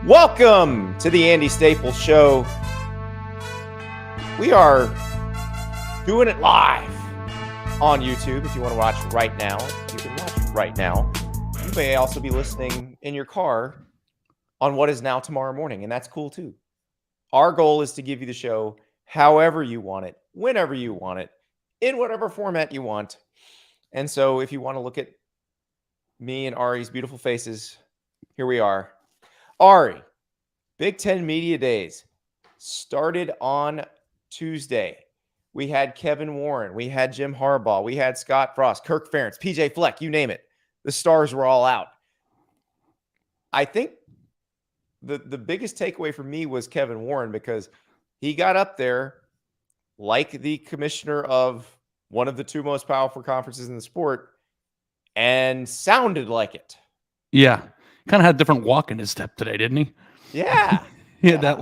Welcome to the Andy Staples Show. We are doing it live on YouTube. If you want to watch right now, you can watch right now. You may also be listening in your car on what is now tomorrow morning, and that's cool too. Our goal is to give you the show however you want it, whenever you want it, in whatever format you want. And so if you want to look at me and Ari's beautiful faces, here we are. Ari, Big Ten Media Days started on Tuesday. We had Kevin Warren. We had Jim Harbaugh. We had Scott Frost, Kirk Ferentz, PJ Fleck, you name it. The stars were all out. I think the biggest takeaway for me was Kevin Warren, because he got up there like the commissioner of one of the two most powerful conferences in the sport and sounded like it. Yeah. Kind of had a different walk in his step today, didn't he? Yeah. He had that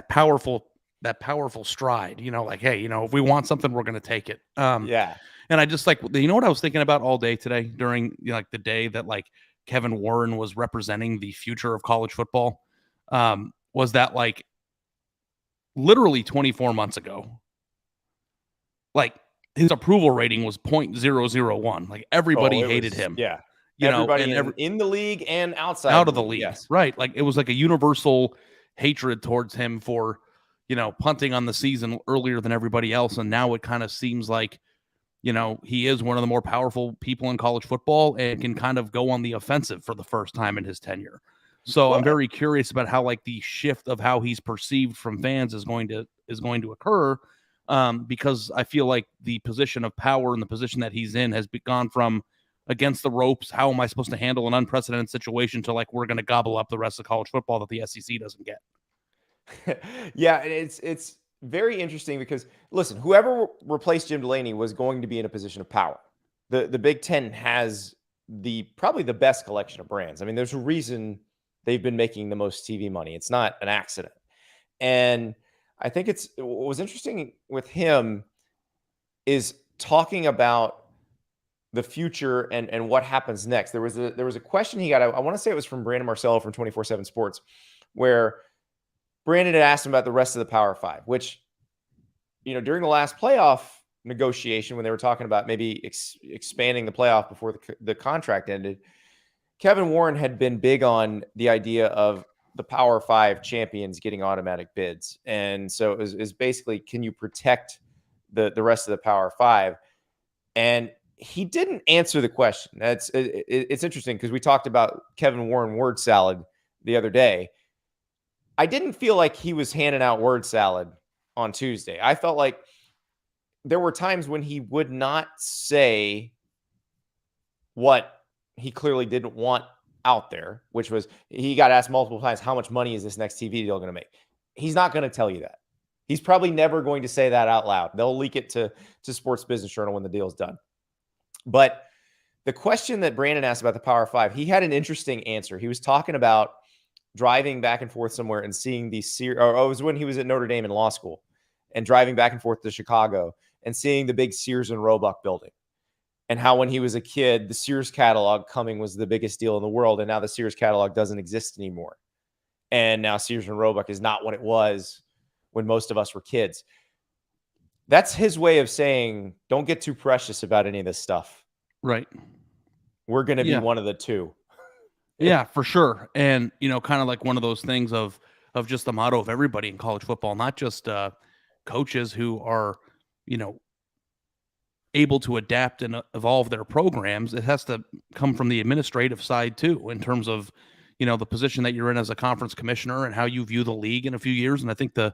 powerful stride, like, hey, if we want something, we're going to take it. Yeah. And I just what I was thinking about all day today during the day that Kevin Warren was representing the future of college football, was that literally 24 months ago, his approval rating was 0.001. Everybody hated him. Yeah. Everybody in the league and out of the league. Yes. Right. It was a universal hatred towards him for, punting on the season earlier than everybody else. And now it kind of seems like, he is one of the more powerful people in college football and can kind of go on the offensive for the first time in his tenure. So I'm very curious about how the shift of how he's perceived from fans is going to occur. Because I feel like the position of power and the position that he's in has gone from against the ropes, how am I supposed to handle an unprecedented situation, to we're going to gobble up the rest of college football that the SEC doesn't get. Yeah, it's very interesting because, listen, whoever replaced Jim Delaney was going to be in a position of power. The Big Ten has probably the best collection of brands. I mean, there's a reason they've been making the most TV money. It's not an accident. And I think what was interesting with him is talking about the future and what happens next. There was a question he got. I want to say it was from Brandon Marcello from 24/7 Sports, where Brandon had asked him about the rest of the Power Five, which, during the last playoff negotiation, when they were talking about maybe expanding the playoff before the contract ended, Kevin Warren had been big on the idea of the Power Five champions getting automatic bids. And so it was basically, can you protect the rest of the Power Five? And he didn't answer the question. It's interesting because we talked about Kevin Warren word salad the other day. I didn't feel like he was handing out word salad on Tuesday. I felt like there were times when he would not say what he clearly didn't want out there, which was, he got asked multiple times, how much money is this next TV deal going to make? He's not going to tell you that. He's probably never going to say that out loud. They'll leak it to Sports Business Journal when the deal's done. But the question that Brandon asked about the Power Five, he had an interesting answer. He was talking about driving back and forth somewhere and seeing the Sears, or it was when he was at Notre Dame in law school, and driving back and forth to Chicago and seeing the big Sears and Roebuck building, and how when he was a kid, the Sears catalog coming was the biggest deal in the world, and now the Sears catalog doesn't exist anymore. And now Sears and Roebuck is not what it was when most of us were kids. That's his way of saying, don't get too precious about any of this stuff. Right. We're going to be one of the two. Yeah, for sure. And, kind of like one of those things of just the motto of everybody in college football, not just coaches who are, able to adapt and evolve their programs. It has to come from the administrative side too, in terms of, the position that you're in as a conference commissioner and how you view the league in a few years. And I think the,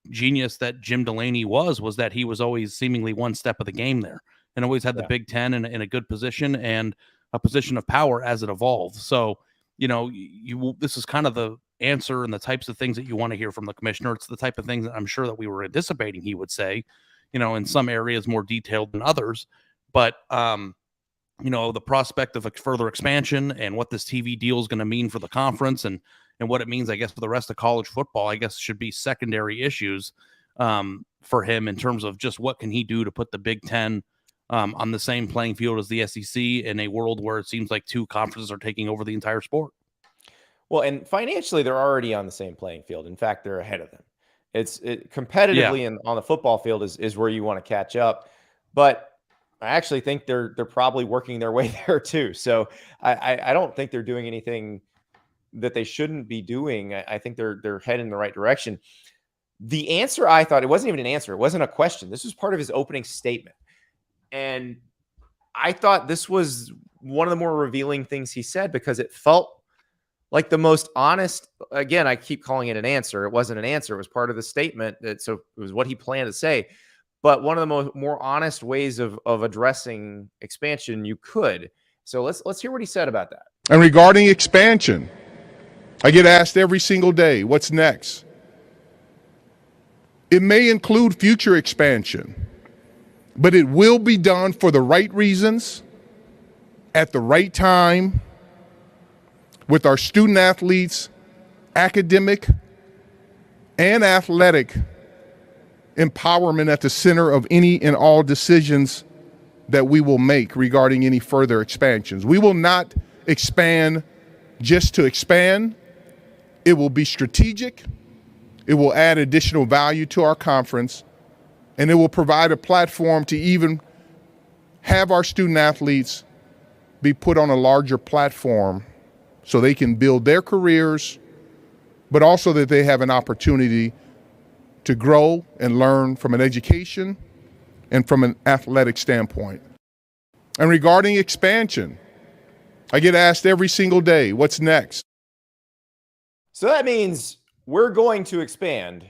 genius that Jim Delaney was that he was always seemingly one step of the game there, and always had the Big Ten in a good position and a position of power as it evolved. So, this is kind of the answer and the types of things that you want to hear from the commissioner. It's the type of things that I'm sure that we were anticipating he would say, in some areas more detailed than others. But, the prospect of a further expansion and what this TV deal is going to mean for the conference and what it means, I guess, for the rest of college football, I guess, should be secondary issues for him in terms of just what can he do to put the Big Ten on the same playing field as the SEC in a world where it seems like two conferences are taking over the entire sport. Well, and financially, they're already on the same playing field. In fact, they're ahead of them. Competitively on the football field is where you want to catch up. But I actually think they're probably working their way there too. So I don't think they're doing anything that they shouldn't be doing. I think they're heading in the right direction. The answer, I thought, it wasn't even an answer. It wasn't a question. This was part of his opening statement. And I thought this was one of the more revealing things he said, because it felt like the most honest. Again, I keep calling it an answer. It wasn't an answer. It was part of the statement. So it was what he planned to say. But one of the more honest ways of addressing expansion you could. So let's hear what he said about that. And regarding expansion, I get asked every single day, what's next? It may include future expansion, but it will be done for the right reasons, at the right time, with our student athletes, academic and athletic empowerment at the center of any and all decisions that we will make regarding any further expansions. We will not expand just to expand. It will be strategic. It will add additional value to our conference, and it will provide a platform to even have our student athletes be put on a larger platform so they can build their careers, but also that they have an opportunity to grow and learn from an education and from an athletic standpoint. And regarding expansion, I get asked every single day, what's next? So that means we're going to expand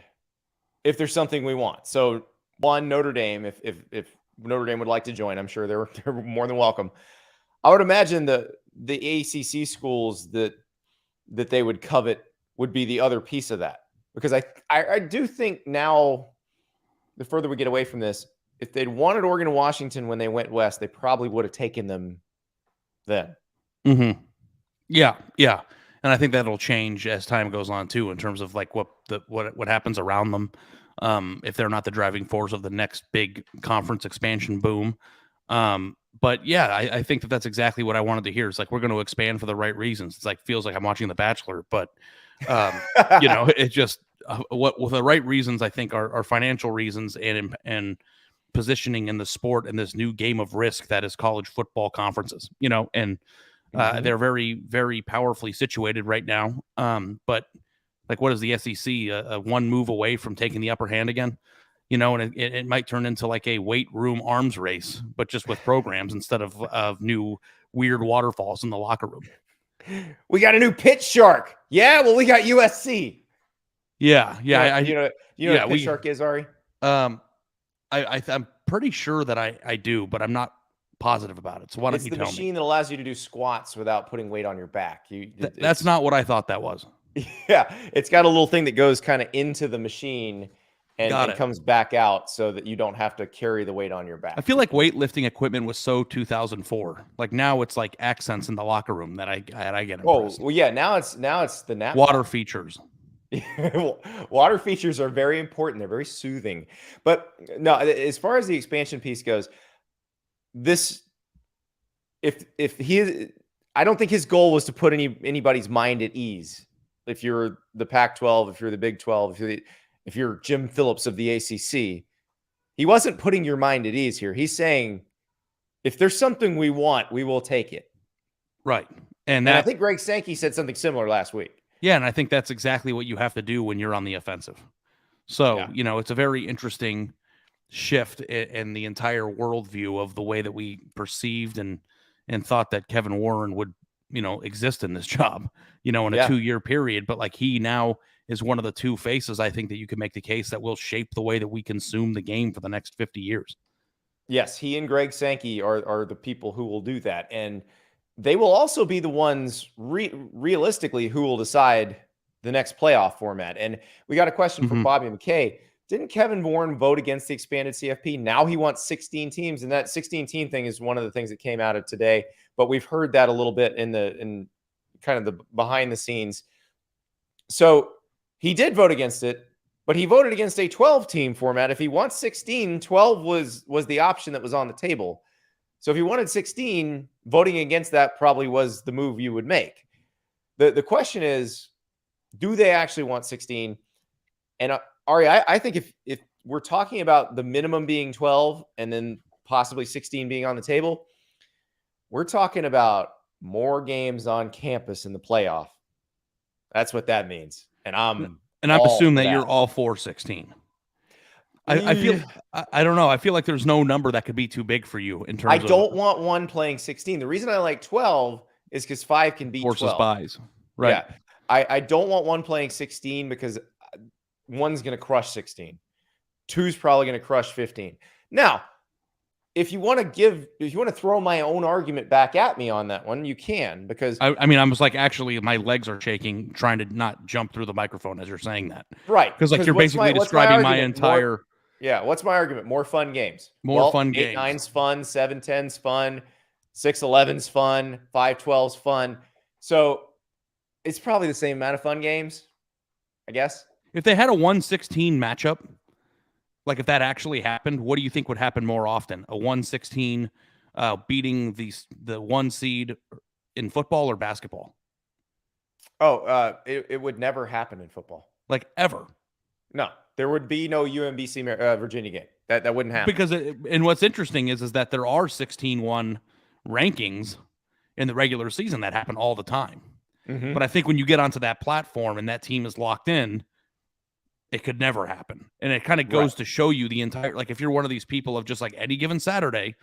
if there's something we want. So one, Notre Dame, if Notre Dame would like to join, I'm sure they're more than welcome. I would imagine the ACC schools that they would covet would be the other piece of that. Because I do think now, the further we get away from this, if they'd wanted Oregon and Washington when they went west, they probably would have taken them then. Mm-hmm. Yeah. And I think that'll change as time goes on too, in terms of like what happens around them, if they're not the driving force of the next big conference expansion boom. But yeah, I think that's exactly what I wanted to hear. It's like, we're going to expand for the right reasons. It's like, feels like I'm watching The Bachelor, but it just what with the right reasons, I think are financial reasons and positioning in the sport in this new game of risk that is college football conferences, and they're very, very powerfully situated right now. But like, what is the SEC? One move away from taking the upper hand again, and it might turn into like a weight room arms race, but just with programs instead of new weird waterfalls in the locker room. We got a new pitch shark. Yeah, well, we got USC. Yeah. You know what pitch shark is, Ari? I'm pretty sure that I do, but I'm not positive about it. So why don't you tell me? It's the machine that allows you to do squats without putting weight on your back. That's not what I thought that was. Yeah, it's got a little thing that goes kind of into the machine and comes back out so that you don't have to carry the weight on your back. I feel like weightlifting equipment was so 2004. Like, now it's like accents in the locker room that I get impressed. Oh, well, yeah. Now it's the nap water features. Water features are very important. They're very soothing. But no, as far as the expansion piece goes, I don't think his goal was to put anybody's mind at ease. If you're the Pac-12, if you're the Big 12, if you're Jim Phillips of the ACC, he wasn't putting your mind at ease here. He's saying, if there's something we want, we will take it. Right. And I think Greg Sankey said something similar last week. Yeah, and I think that's exactly what you have to do when you're on the offensive. So, it's a very interesting shift in the entire worldview of the way that we perceived and thought that Kevin Warren would, exist in this job, in a 2-year period. But like, he now is one of the two faces, I think, that you can make the case that will shape the way that we consume the game for the next 50 years. Yes, he and Greg Sankey are the people who will do that. And they will also be the ones realistically who will decide the next playoff format. And we got a question from Bobby McKay. Didn't Kevin Warren vote against the expanded CFP? Now he wants 16 teams. And that 16-team thing is one of the things that came out of today. But we've heard that a little bit in kind of the behind the scenes. So he did vote against it, but he voted against a 12-team format. If he wants 16, 12 was the option that was on the table. So if you wanted 16, voting against that probably was the move you would make. The question is, do they actually want 16? And Ari, I think if we're talking about the minimum being 12 and then possibly 16 being on the table, we're talking about more games on campus in the playoff. That's what that means. And I'm assuming that you're all for 16. I feel I don't know. I feel like there's no number that could be too big for you in terms of. I don't want one playing 16. The reason I like 12 is because 5 can beat 12. Forces buys. Right. Yeah. I don't want one playing 16 because one's going to crush 16. Two's probably going to crush 15. Now, if you want to throw my own argument back at me on that one, you can, because I mean, I was like, actually, my legs are shaking trying to not jump through the microphone as you're saying that. Right. Because like you're basically describing my entire. What's my argument? More fun games. Fun games. 8-9's fun, 7-10's fun, 6-11's fun, 5-12's fun. So it's probably the same amount of fun games, I guess. If they had a 1-16 matchup, like if that actually happened, what do you think would happen more often? A 1-16 beating the 1 seed in football or basketball? It would never happen in football. Like ever? No. There would be no UMBC Virginia game. That wouldn't happen. Because and what's interesting is that there are 16-1 rankings in the regular season that happen all the time. Mm-hmm. But I think when you get onto that platform and that team is locked in, it could never happen. And it kind of goes to show you the entire, like if you're one of these people of just like any given Saturday,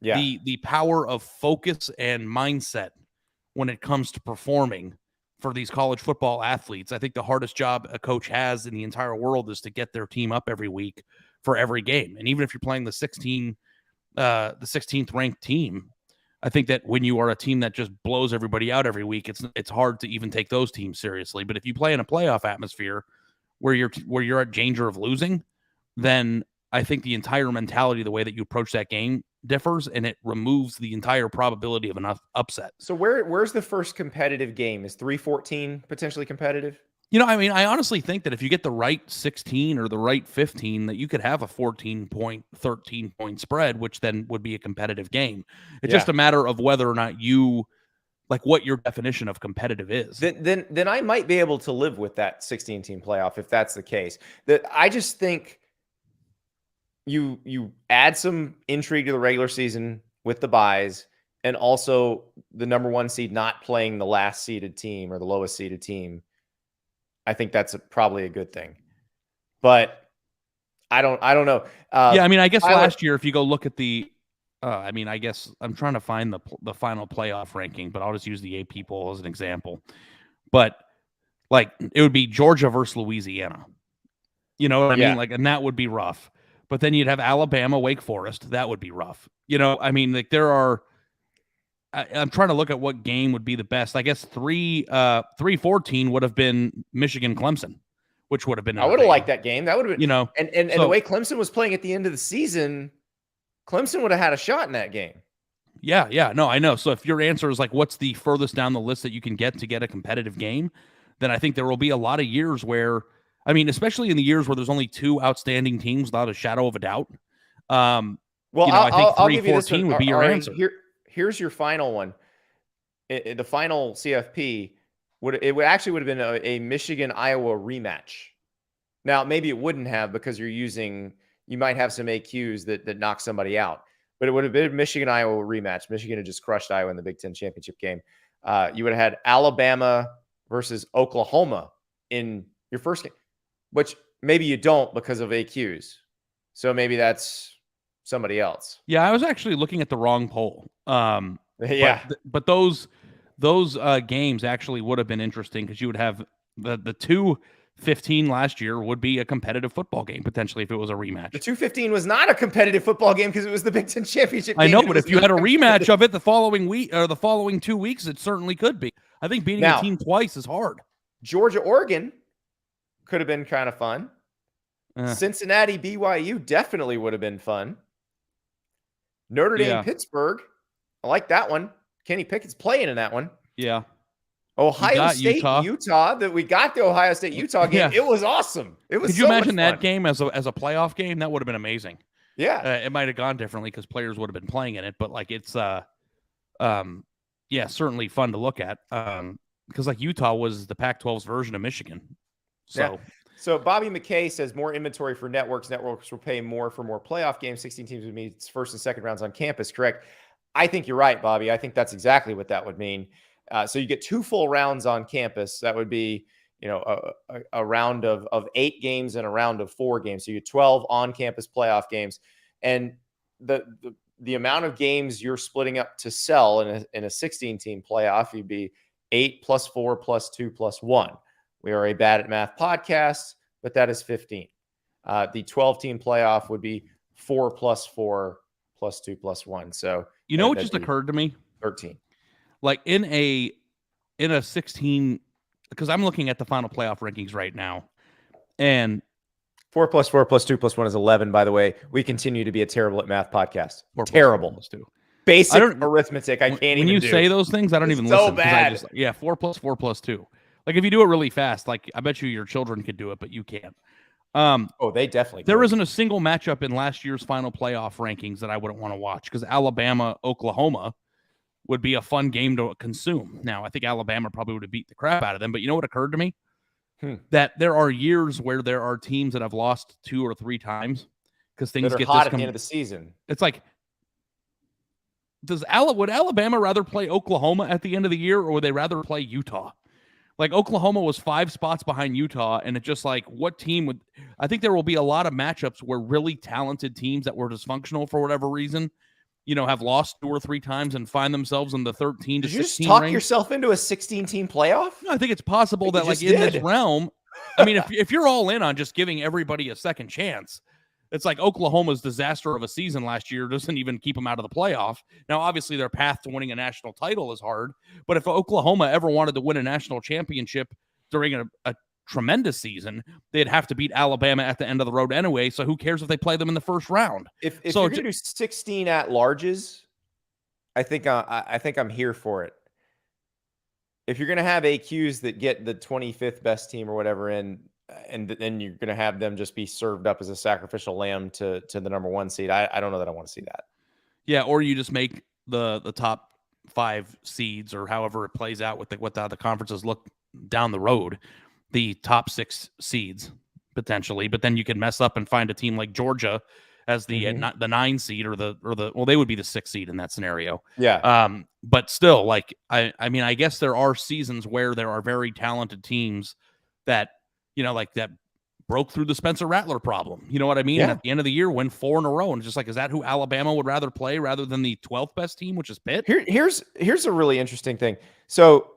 the power of focus and mindset when it comes to performing for these college football athletes. I think the hardest job a coach has in the entire world is to get their team up every week for every game. And even if you're playing the 16th ranked team, I think that when you are a team that just blows everybody out every week, it's hard to even take those teams seriously. But if you play in a playoff atmosphere where you're at danger of losing, then I think the entire mentality, the way that you approach that game differs, and it removes the entire probability of an upset. So where's the first competitive game? Is 3-14 potentially competitive? I mean, I honestly think that if you get the right 16 or the right 15, that you could have a 14-point, 13-point spread, which then would be a competitive game. It's just a matter of whether or not you like what your definition of competitive is. Then I might be able to live with that 16-team playoff if that's the case. That I just think you add some intrigue to the regular season with the buys, and also the number 1 seed not playing the last seeded team or the lowest seeded team. I think that's probably a good thing, but I don't know. I mean, I guess last year, if you go look at the, I guess I'm trying to find the final playoff ranking, but I'll just use the AP poll as an example. But like, it would be Georgia versus Louisiana. You know what I mean? Like, and that would be rough. But then you'd have Alabama, Wake Forest. That would be rough. I mean, like there are. I'm trying to look at what game would be the best. I guess 3-14 would have been Michigan Clemson, which would have been. I would have liked that game. That would have been. And so, the way Clemson was playing at the end of the season, Clemson would have had a shot in that game. Yeah. No, I know. So if your answer is like, what's the furthest down the list that you can get to get a competitive game, then I think there will be a lot of years where. I mean, especially in the years where there's only 2 outstanding teams without a shadow of a doubt. I think 3-14 would be your answer. Here's your final one. The final CFP would have been a Michigan-Iowa rematch. Now, maybe it wouldn't have because you might have some AQs that knock somebody out. But it would have been a Michigan-Iowa rematch. Michigan had just crushed Iowa in the Big Ten championship game. You would have had Alabama versus Oklahoma in your first game, which maybe you don't because of AQs. So maybe that's somebody else. Yeah, I was actually looking at the wrong poll. But those games actually would have been interesting because you would have the 2-15 last year would be a competitive football game potentially if it was a rematch. The 2-15 was not a competitive football game because it was the Big Ten championship game. I know, but if you had a rematch of it the following week or the following 2 weeks, it certainly could be. I think beating a team twice is hard. Georgia, Oregon could have been kind of fun. Cincinnati, BYU definitely would have been fun. Notre Dame, Pittsburgh. I like that one. Kenny Pickett's playing in that one. Yeah. Ohio State, Utah. That we got the Ohio State, Utah game. Yeah. It was awesome. It was. Could you imagine that game as a playoff game? That would have been amazing. Yeah. It might have gone differently because players would have been playing in it, but like it's yeah, certainly fun to look at. Because like Utah was the Pac-12's version of Michigan. So Yeah. So Bobby McKay says more inventory for networks. Networks will pay more for more playoff games. 16 teams would mean first and second rounds on campus. Correct. I think you're right, Bobby. I think that's exactly what that would mean. So you get 2 full rounds on campus. That would be, a round of 8 games and a round of 4 games. So you get 12 on-campus playoff games, and the amount of games you're splitting up to sell in a 16-team playoff, you'd be 8 plus 4 plus 2 plus 1. We are a bad at math podcast, but that is 15. The 12-team playoff would be 4 plus 4 plus 2 plus 1. So what just occurred to me? 13. Like in a 16, because I'm looking at the final playoff rankings right now, and 4 plus 4 plus 2 plus 1 is 11, by the way. We continue to be a terrible at math podcast. 4 Terrible. Plus 4 Basic arithmetic. I can't when even you do. say those things, I don't It's even so listen. bad. 4 plus 4 plus 2. Like if you do it really fast, like I bet you your children could do it, but you can't. They definitely there could. isn't a single matchup in last year's final playoff rankings that I wouldn't want to watch, because Alabama, Oklahoma would be a fun game to consume. Now, I think Alabama probably would have beat the crap out of them, but you know what occurred to me? That there are years where there are teams that have lost 2 or 3 times because things get hot at the end of the season. It's like, would Alabama rather play Oklahoma at the end of the year, or would they rather play Utah? Like Oklahoma was 5 spots behind Utah, and it's just like, what team would? I think there will be a lot of matchups where really talented teams that were dysfunctional for whatever reason, have lost 2 or 3 times and find themselves in the 13 to 16 Did you just talk range. yourself into a 16-team playoff? No, I think it's possible that, like, in this realm, I mean, if you're all in on just giving everybody a second chance, it's like Oklahoma's disaster of a season last year doesn't even keep them out of the playoff. Now, obviously, their path to winning a national title is hard, but if Oklahoma ever wanted to win a national championship during a tremendous season, they'd have to beat Alabama at the end of the road anyway, so who cares if they play them in the first round? If you're going to do 16 at-larges, I think I'm here for it. If you're going to have AQs that get the 25th best team or whatever in, and then you're going to have them just be served up as a sacrificial lamb to the number 1 seed, I don't know that I want to see that. Yeah, or you just make the top 5 seeds, or however it plays out with what the conferences look down the road, the top 6 seeds potentially, but then you can mess up and find a team like Georgia as the 9 seed or they would be the 6 seed in that scenario. Yeah. But still, like I mean, I guess there are seasons where there are very talented teams that like that broke through the Spencer Rattler problem. You know what I mean? Yeah. And at the end of the year, win 4 in a row, and it's just like, is that who Alabama would rather play rather than the 12th best team, which is Pitt? Here's a really interesting thing. So,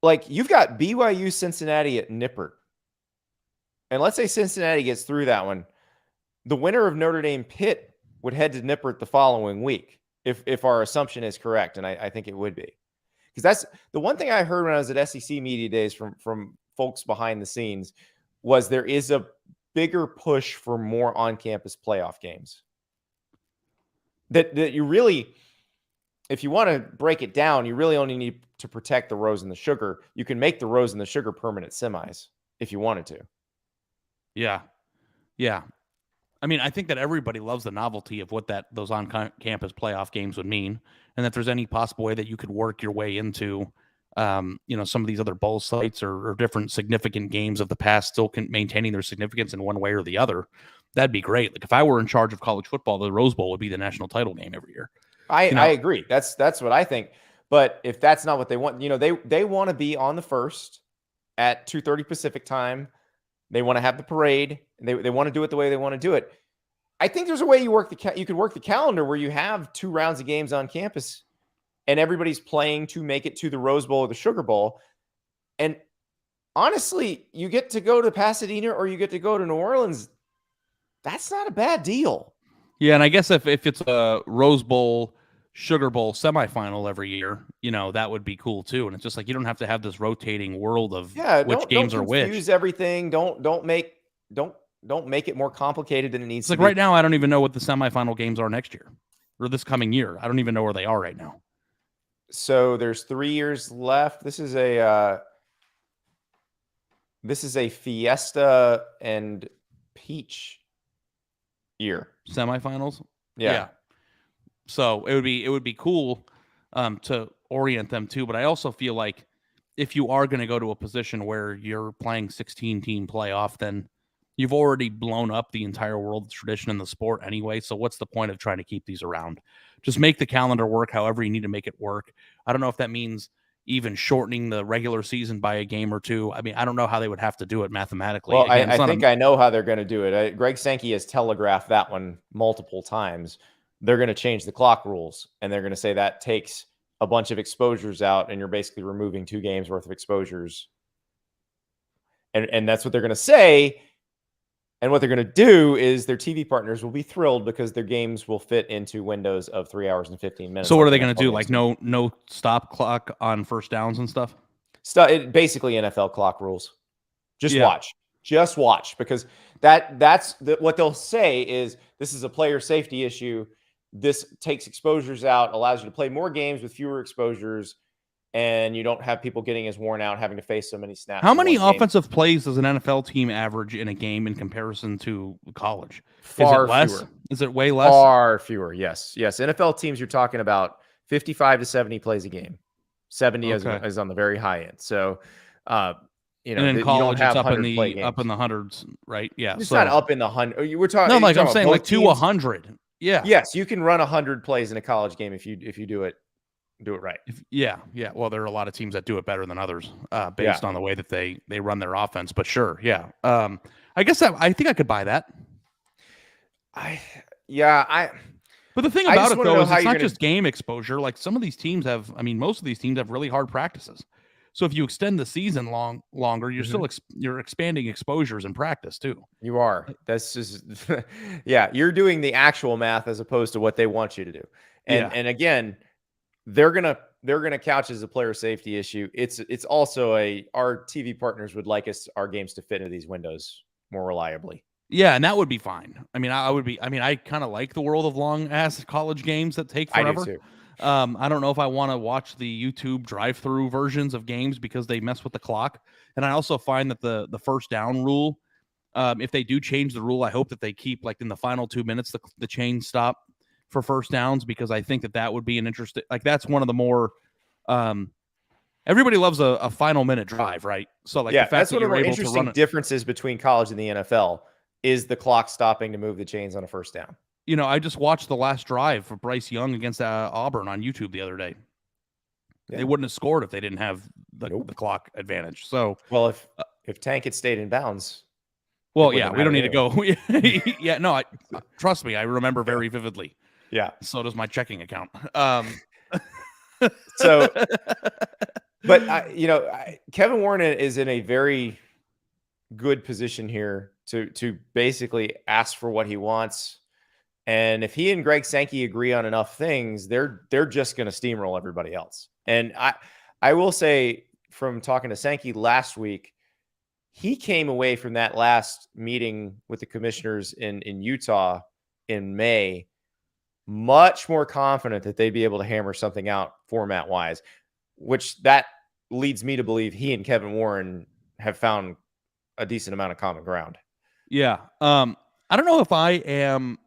like, you've got BYU, Cincinnati at Nippert, and let's say Cincinnati gets through that one. The winner of Notre Dame Pitt would head to Nippert the following week, if our assumption is correct, and I think it would be, because that's the one thing I heard when I was at SEC Media Days from folks behind the scenes was there is a bigger push for more on-campus playoff games. That you really, if you want to break it down, you really only need to protect the Rose and the Sugar. You can make the Rose and the Sugar permanent semis if you wanted to. Yeah. I mean, I think that everybody loves the novelty of what those on-campus playoff games would mean, and that there's any possible way that you could work your way into, some of these other bowl sites or different significant games of the past still maintaining their significance in one way or the other. That'd be great. Like if I were in charge of college football, the Rose Bowl would be the national title game every year. I agree. That's what I think. But if that's not what they want, they want to be on the first at 2:30 Pacific time. They want to have the parade. They want to do it the way they want to do it. I think there's a way you could work the calendar where you have 2 rounds of games on campus and everybody's playing to make it to the Rose Bowl or the Sugar Bowl. And honestly, you get to go to Pasadena or you get to go to New Orleans. That's not a bad deal. Yeah, and I guess if it's a Rose Bowl, Sugar Bowl semifinal every year, that would be cool too. And it's just like you don't have to have this rotating world of which games are which. Don't confuse everything. Don't make it more complicated than it needs to be. Like right now, I don't even know what the semifinal games are next year or this coming year. I don't even know where they are right now. So there's 3 years left. This is a Fiesta and Peach year. Semifinals. Yeah. So it would be cool to orient them too. But I also feel like if you are going to go to a position where you're playing 16-team playoff, then you've already blown up the entire world tradition in the sport anyway. So what's the point of trying to keep these around? Just make the calendar work however you need to make it work. I don't know if that means even shortening the regular season by a game or two. I mean, I don't know how they would have to do it mathematically. Well, Again, I think I know how they're going to do it. Greg Sankey has telegraphed that one multiple times. They're going to change the clock rules, and they're going to say that takes a bunch of exposures out, and you're basically removing 2 games worth of exposures. And that's what they're going to say. And what they're going to do is their TV partners will be thrilled because their games will fit into windows of 3 hours and 15 minutes. So what are they going to do? Like no stop clock on first downs and stuff? Basically NFL clock rules. Just watch, because that's what they'll say is this is a player safety issue. This takes exposures out, allows you to play more games with fewer exposures, and you don't have people getting as worn out, having to face so many snaps. How many offensive plays does an NFL team average in a game in comparison to college? Far is it less? fewer. Is it way less? Far fewer, yes. NFL teams, you're talking about 55 to 70 plays a game. 70 is on the very high end. So, and in college, it's up in the hundreds, right? Yeah, it's not up in the hundred. We're talking. No, like I'm saying, like to 100. Yeah. Yes, you can run 100 plays in a college game if you do it right. Yeah. Well, there are a lot of teams that do it better than others, based on the way that they run their offense. But sure, yeah. I guess I think I could buy that. But the thing about it though is it's not just game exposure. Like some of these teams most of these teams have really hard practices. So if you extend the season longer, you're still you're expanding exposures in practice too. You are. That's just you're doing the actual math as opposed to what they want you to do. And again, they're gonna couch as a player safety issue. It's also our TV partners would like our games to fit into these windows more reliably. Yeah, and that would be fine. I mean, I kind of like the world of long ass college games that take forever. I do too. I don't know if I want to watch the YouTube drive-through versions of games because they mess with the clock. And I also find that the first down rule, if they do change the rule, I hope that they keep like in the final 2 minutes the chain stop for first downs, because I think that would be an interesting, like that's one of the more everybody loves a final minute drive, right? So like the fact that's that one of the able interesting to run differences between college and the NFL is the clock stopping to move the chains on a first down. You know, I just watched the last drive for Bryce Young against Auburn on YouTube the other day. Yeah. They wouldn't have scored if they didn't have the clock advantage. So, well, if Tank had stayed in bounds, well, we don't need to go. No, trust me, I remember very vividly. Yeah, so does my checking account. So, but Kevin Warren is in a very good position here to basically ask for what he wants. And if he and Greg Sankey agree on enough things, they're just going to steamroll everybody else. And I will say, from talking to Sankey last week, he came away from that last meeting with the commissioners in Utah in May much more confident that they'd be able to hammer something out format-wise, which that leads me to believe he and Kevin Warren have found a decent amount of common ground. Yeah. I don't know if I am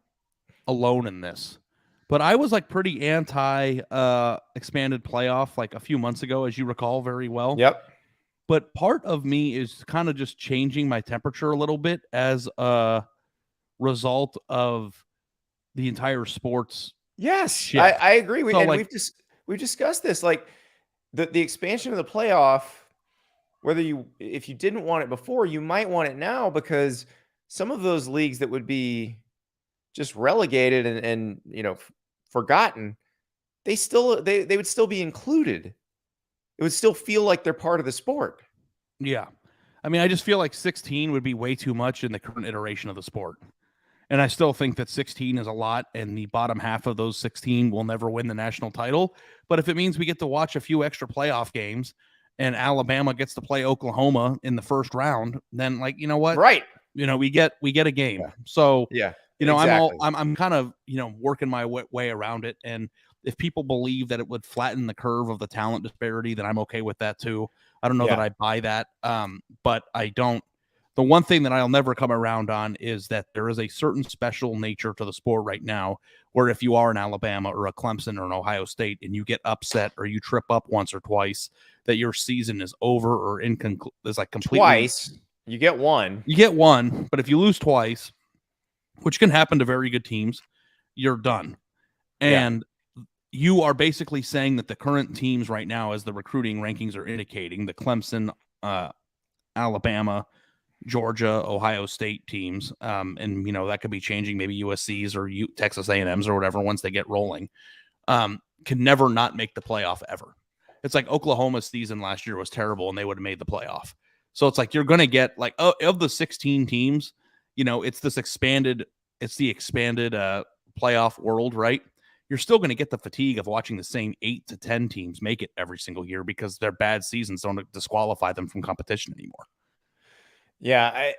alone in this, but I was like pretty anti expanded playoff like a few months ago, as you recall very well. Yep. But part of me is kind of just changing my temperature a little bit as a result of the entire sports. Yes, I agree. So we've discussed this, like the expansion of the playoff. If you didn't want it before, you might want it now, because some of those leagues that would be just relegated and forgotten, they would still be included. It would still feel like they're part of the sport. Yeah. I mean, I just feel like 16 would be way too much in the current iteration of the sport. And I still think that 16 is a lot, and the bottom half of those 16 will never win the national title. But if it means we get to watch a few extra playoff games and Alabama gets to play Oklahoma in the first round, then like, you know what? Right. We get a game. Yeah. So, exactly. I'm kind of, working my way around it. And if people believe that it would flatten the curve of the talent disparity, then I'm okay with that too. I don't know that I buy that. But I don't The one thing that I'll never come around on is that there is a certain special nature to the sport right now where if you are an Alabama or a Clemson or an Ohio State and you get upset or you trip up once or twice, that your season is over or is like completely. Twice. You get one. You get one, but if you lose twice, which can happen to very good teams, you're done. And you are basically saying that the current teams right now, as the recruiting rankings are indicating, the Clemson, Alabama, Georgia, Ohio State teams, and that could be changing, maybe USC's or Texas A&M's or whatever once they get rolling, can never not make the playoff ever. It's like Oklahoma's season last year was terrible and they would have made the playoff. So it's like you're going to get like of the 16 teams, it's the expanded playoff world, right? You're still going to get the fatigue of watching the same 8 to 10 teams make it every single year because their bad seasons don't disqualify them from competition anymore. Yeah,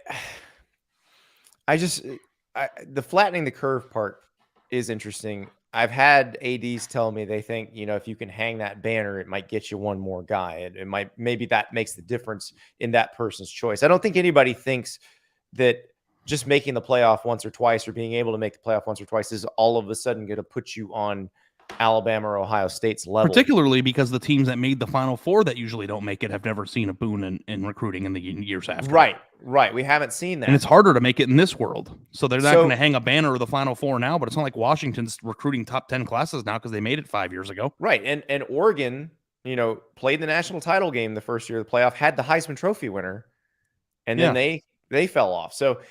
the flattening the curve part is interesting. I've had ADs tell me they think, if you can hang that banner, it might get you one more guy. Maybe that makes the difference in that person's choice. I don't think anybody thinks that just making the playoff once or twice or being able to make the playoff once or twice is all of a sudden going to put you on Alabama or Ohio State's level. Particularly because the teams that made the Final Four that usually don't make it have never seen a boon in recruiting in the years after. Right. We haven't seen that. And it's harder to make it in this world. So they're not going to hang a banner of the Final Four now, but it's not like Washington's recruiting top 10 classes now because they made it 5 years ago. Right. And Oregon, played the national title game the first year of the playoff, had the Heisman Trophy winner, and then they fell off. So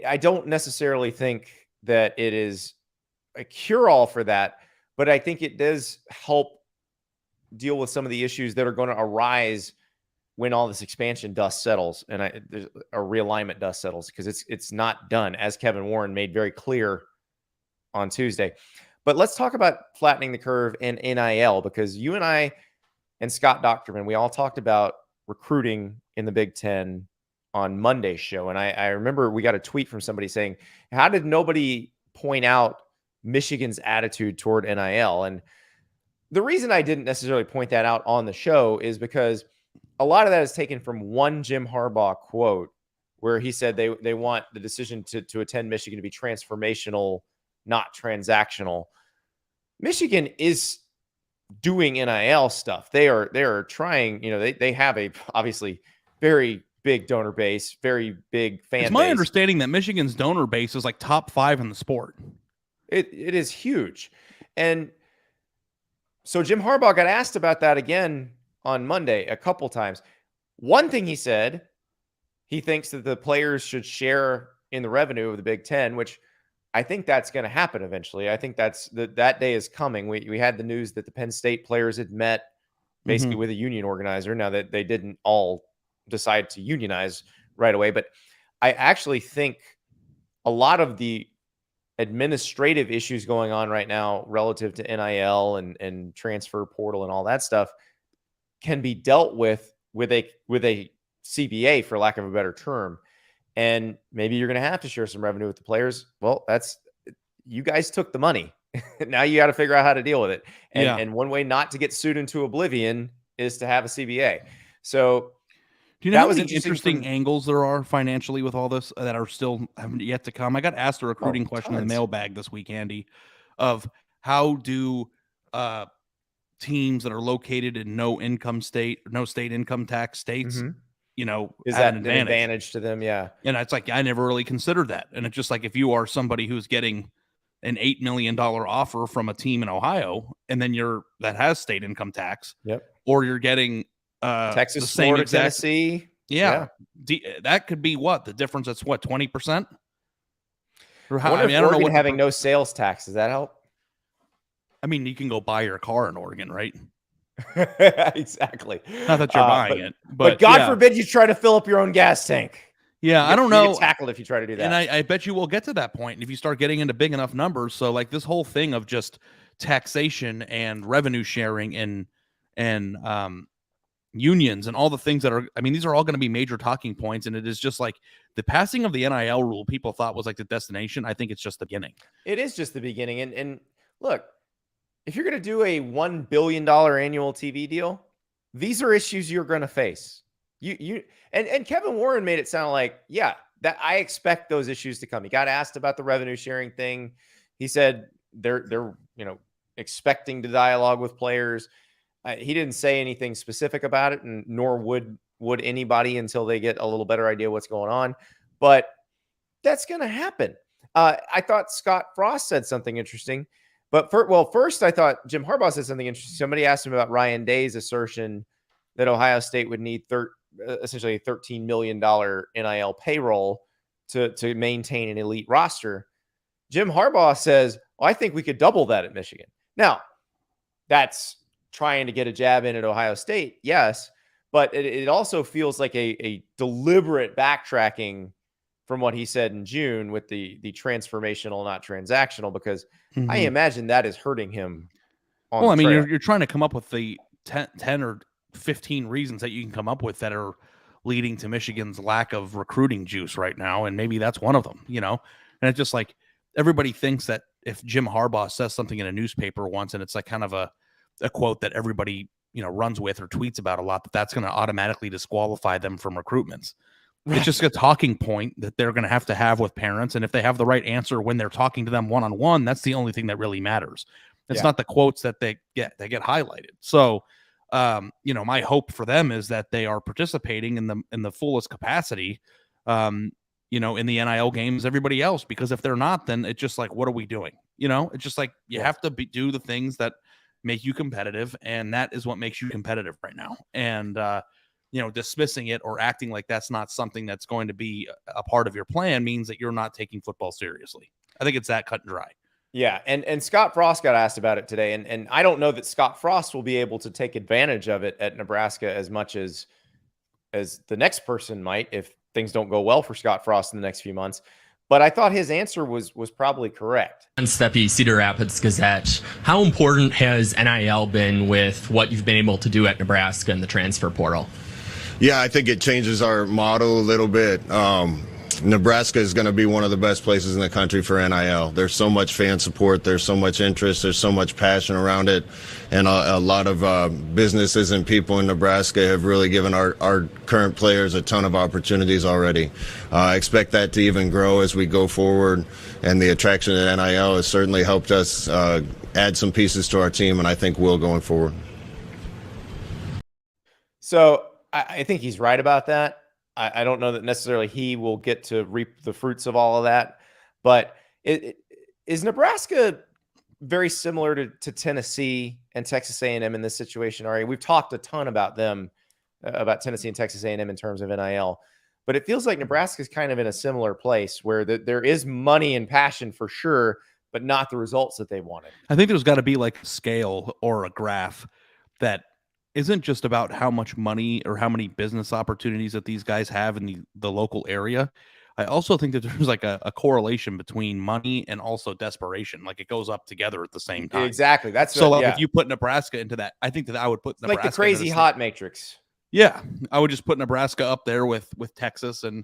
I don't necessarily think that it is a cure-all for that, but I think it does help deal with some of the issues that are going to arise when all this expansion dust settles and there's a realignment dust settles, because it's not done, as Kevin Warren made very clear on Tuesday. But let's talk about flattening the curve and NIL, because you and I and Scott Docterman, we all talked about recruiting in the Big Ten on Monday's show. And I remember we got a tweet from somebody saying, how did nobody point out Michigan's attitude toward NIL? And the reason I didn't necessarily point that out on the show is because a lot of that is taken from one Jim Harbaugh quote where he said they want the decision to attend Michigan to be transformational, not transactional. Michigan is doing NIL stuff. They are trying, they have a obviously very big donor base, very big fan base. It's my understanding that Michigan's donor base is like top 5 in the sport. It is huge. And so Jim Harbaugh got asked about that again on Monday a couple times. One thing he said, he thinks that the players should share in the revenue of the Big Ten, which I think that's going to happen eventually. I think that day is coming. We had the news that the Penn State players had met basically with a union organizer. Now that they didn't all decide to unionize right away, but I actually think a lot of the administrative issues going on right now relative to NIL and transfer portal and all that stuff can be dealt with a CBA, for lack of a better term. And maybe you're going to have to share some revenue with the players. Well, you guys took the money. Now you got to figure out how to deal with it. And one way not to get sued into oblivion is to have a CBA. So do you know how many interesting angles there are financially with all this that are still haven't yet to come? I got asked a recruiting question in the mailbag this week, Andy, of how do teams that are located in no state income tax states, is that an advantage to them? Yeah. And it's like, I never really considered that. And it's just like, if you are somebody who's getting an $8 million offer from a team in Ohio, and then that has state income tax, or you're getting Texas, Florida, Tennessee. Yeah. That could be what the difference. That's what, 20%. I don't know what having no sales tax, does that help? I mean, you can go buy your car in Oregon, right? Exactly. Not that you're buying it, but God forbid you try to fill up your own gas tank. Yeah, I don't know. You get tackled if you try to do that. And I bet you will get to that point if you start getting into big enough numbers. So like this whole thing of just taxation and revenue sharing and unions and all the things that are, these are all going to be major talking points. And it is just like the passing of the NIL rule people thought was like the destination. I think it's just the beginning. It is just the beginning. And look, if you're going to do a $1 billion annual TV deal, these are issues you're going to face. And Kevin Warren made it sound like, yeah, that I expect those issues to come. He got asked about the revenue sharing thing. He said they're expecting to dialogue with players. He didn't say anything specific about it, and nor would anybody until they get a little better idea what's going on. But that's going to happen. I thought Scott Frost said something interesting, but first I thought Jim Harbaugh said something interesting. Somebody asked him about Ryan Day's assertion that Ohio State would need essentially a $13 million NIL payroll to maintain an elite roster. Jim Harbaugh says, well, I think we could double that at Michigan. Now, that's trying to get a jab in at Ohio State, yes, but it also feels like a deliberate backtracking from what he said in June with the transformational, not transactional, because I imagine that is hurting him. Well, I mean, you're trying to come up with the 10 or 15 reasons that you can come up with that are leading to Michigan's lack of recruiting juice right now. And maybe that's one of them, and it's just like everybody thinks that if Jim Harbaugh says something in a newspaper once, and it's like kind of a quote that everybody, runs with or tweets about a lot, that's going to automatically disqualify them from recruitments. It's just a talking point that they're going to have with parents. And if they have the right answer when they're talking to them one-on-one, that's the only thing that really matters. It's not the quotes that they get highlighted. So, my hope for them is that they are participating in the fullest capacity, in the NIL games, everybody else, because if they're not, then it's just like, what are we doing? It's just like, you have to do the things that make you competitive. And that is what makes you competitive right now. And, dismissing it or acting like that's not something that's going to be a part of your plan means that you're not taking football seriously. I think it's that cut and dry. Yeah. And Scott Frost got asked about it today. And I don't know that Scott Frost will be able to take advantage of it at Nebraska as much as the next person might, if things don't go well for Scott Frost in the next few months. But I thought his answer was probably correct. Steppy, Cedar Rapids Gazette. How important has NIL been with what you've been able to do at Nebraska in the transfer portal? Yeah, I think it changes our model a little bit. Nebraska is going to be one of the best places in the country for NIL. There's so much fan support. There's so much interest. There's so much passion around it. And a lot of businesses and people in Nebraska have really given our current players a ton of opportunities already. I expect that to even grow as we go forward. And the attraction of NIL has certainly helped us add some pieces to our team, and I think will going forward. So I think he's right about that. I don't know that necessarily he will get to reap the fruits of all of that, but is Nebraska very similar to Tennessee and Texas A&M in this situation? Already, we've talked a ton about them, about Tennessee and Texas A&M in terms of NIL, but it feels like Nebraska is kind of in a similar place where there is money and passion for sure, but not the results that they wanted. I think there's got to be like a scale or a graph that isn't just about how much money or how many business opportunities that these guys have in the local area. I also think that there's like a correlation between money and also desperation. Like it goes up together at the same time. Exactly. That's so if you put Nebraska into that, I think that I would put Nebraska like the crazy hot matrix. Yeah. I would just put Nebraska up there with Texas and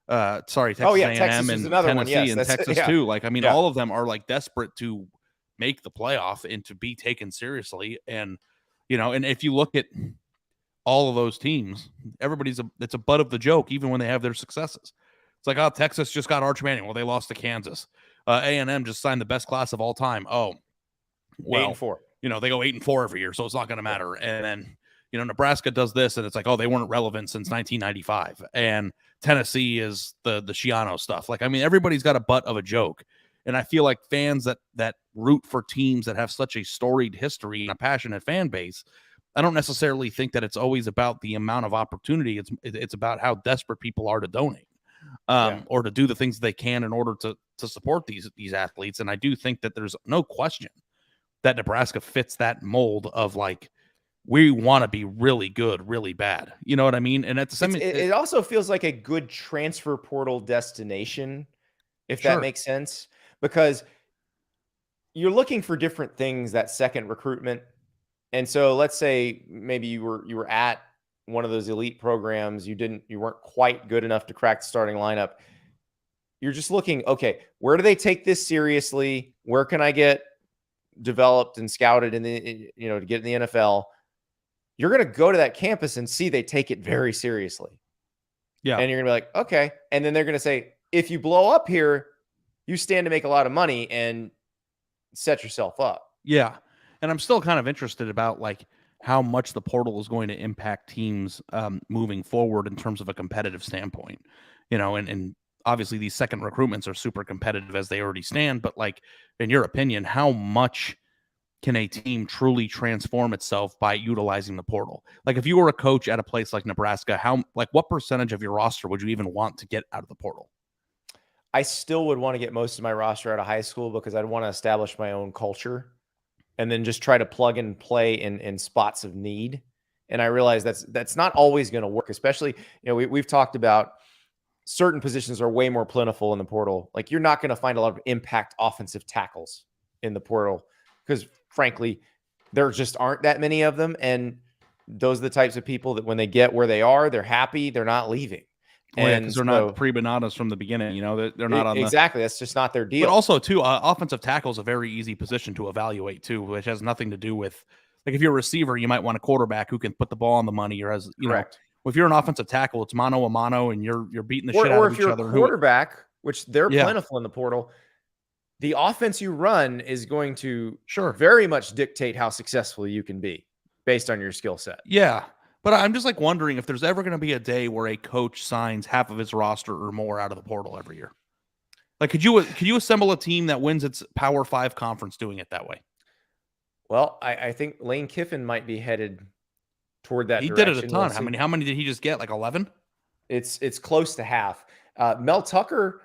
Texas A&M and Tennessee and Texas too. Like, I mean, all of them are like desperate to make the playoff and to be taken seriously. And, and if you look at all of those teams, it's a butt of the joke, even when they have their successes. It's like, oh, Texas just got Arch Manning. Well, they lost to Kansas. A&M just signed the best class of all time. Oh, well, 8-4. They go 8-4 every year, so it's not going to matter. And then, Nebraska does this, and it's like, oh, they weren't relevant since 1995. And Tennessee is the Schiano stuff. Like, I mean, everybody's got a butt of a joke. And I feel like fans that root for teams that have such a storied history and a passionate fan base, I don't necessarily think that it's always about the amount of opportunity. It's about how desperate people are to donate or to do the things they can in order to support these athletes. And I do think that there's no question that Nebraska fits that mold of like, we want to be really good, really bad. You know what I mean? And at the same time, it also feels like a good transfer portal destination, if that makes sense. Because you're looking for different things that second recruitment. And so let's say maybe you were at one of those elite programs, you weren't quite good enough to crack the starting lineup. You're just looking, okay, where do they take this seriously? Where can I get developed and scouted to get in the NFL? you're going to go to that campus and see they take it very seriously. Yeah. And you're going to be like, okay. And then they're going to say, if you blow up here, you stand to make a lot of money and set yourself up. Yeah. And I'm still kind of interested about like how much the portal is going to impact teams moving forward in terms of a competitive standpoint, and obviously these second recruitments are super competitive as they already stand. But like, in your opinion, how much can a team truly transform itself by utilizing the portal? Like if you were a coach at a place like Nebraska, what percentage of your roster would you even want to get out of the portal? I still would want to get most of my roster out of high school because I'd want to establish my own culture and then just try to plug and play in spots of need. And I realize that's not always going to work, especially, we've talked about certain positions are way more plentiful in the portal. Like you're not going to find a lot of impact offensive tackles in the portal because frankly, there just aren't that many of them. And those are the types of people that when they get where they are, they're happy, they're not leaving. And because they're not pre-bananas from the beginning, they're not on exactly. That's just not their deal. But also, too, offensive tackle is a very easy position to evaluate too, which has nothing to do with like if you're a receiver, you might want a quarterback who can put the ball on the money, or has correct. If you're an offensive tackle, it's mano a mano, and you're beating the shit out of each other. Or if you're a quarterback, which they're plentiful in the portal, the offense you run is going to very much dictate how successful you can be based on your skill set. Yeah. But I'm just like wondering if there's ever going to be a day where a coach signs half of his roster or more out of the portal every year. Like, could you assemble a team that wins its Power 5 conference doing it that way? Well, I think Lane Kiffin might be headed toward that. He did it a ton. How many did he just get? Like 11? It's close to half. Mel Tucker,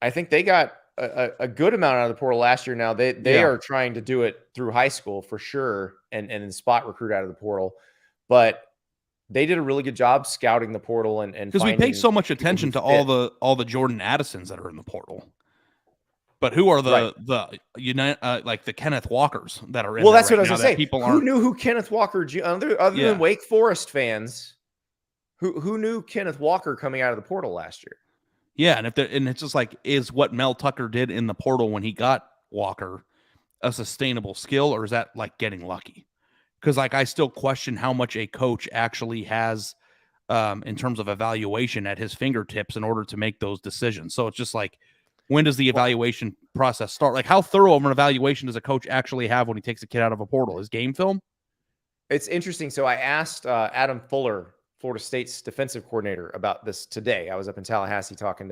I think they got a good amount out of the portal last year. Now they are trying to do it through high school for sure, and then spot recruit out of the portal, but they did a really good job scouting the portal and because we pay so much attention to all the Jordan Addisons that are in the portal, but who are the like the Kenneth Walkers that are in? Well, that's what I was going to say. People who knew who Kenneth Walker other than Wake Forest fans? Who knew Kenneth Walker coming out of the portal last year? Yeah, and it's just like, is what Mel Tucker did in the portal when he got Walker a sustainable skill, or is that like getting lucky? Because like I still question how much a coach actually has in terms of evaluation at his fingertips in order to make those decisions. So it's just like, when does the evaluation process start? Like how thorough of an evaluation does a coach actually have when he takes a kid out of a portal? His game film? It's interesting. So I asked Adam Fuller, Florida State's defensive coordinator, about this today. I was up in Tallahassee talking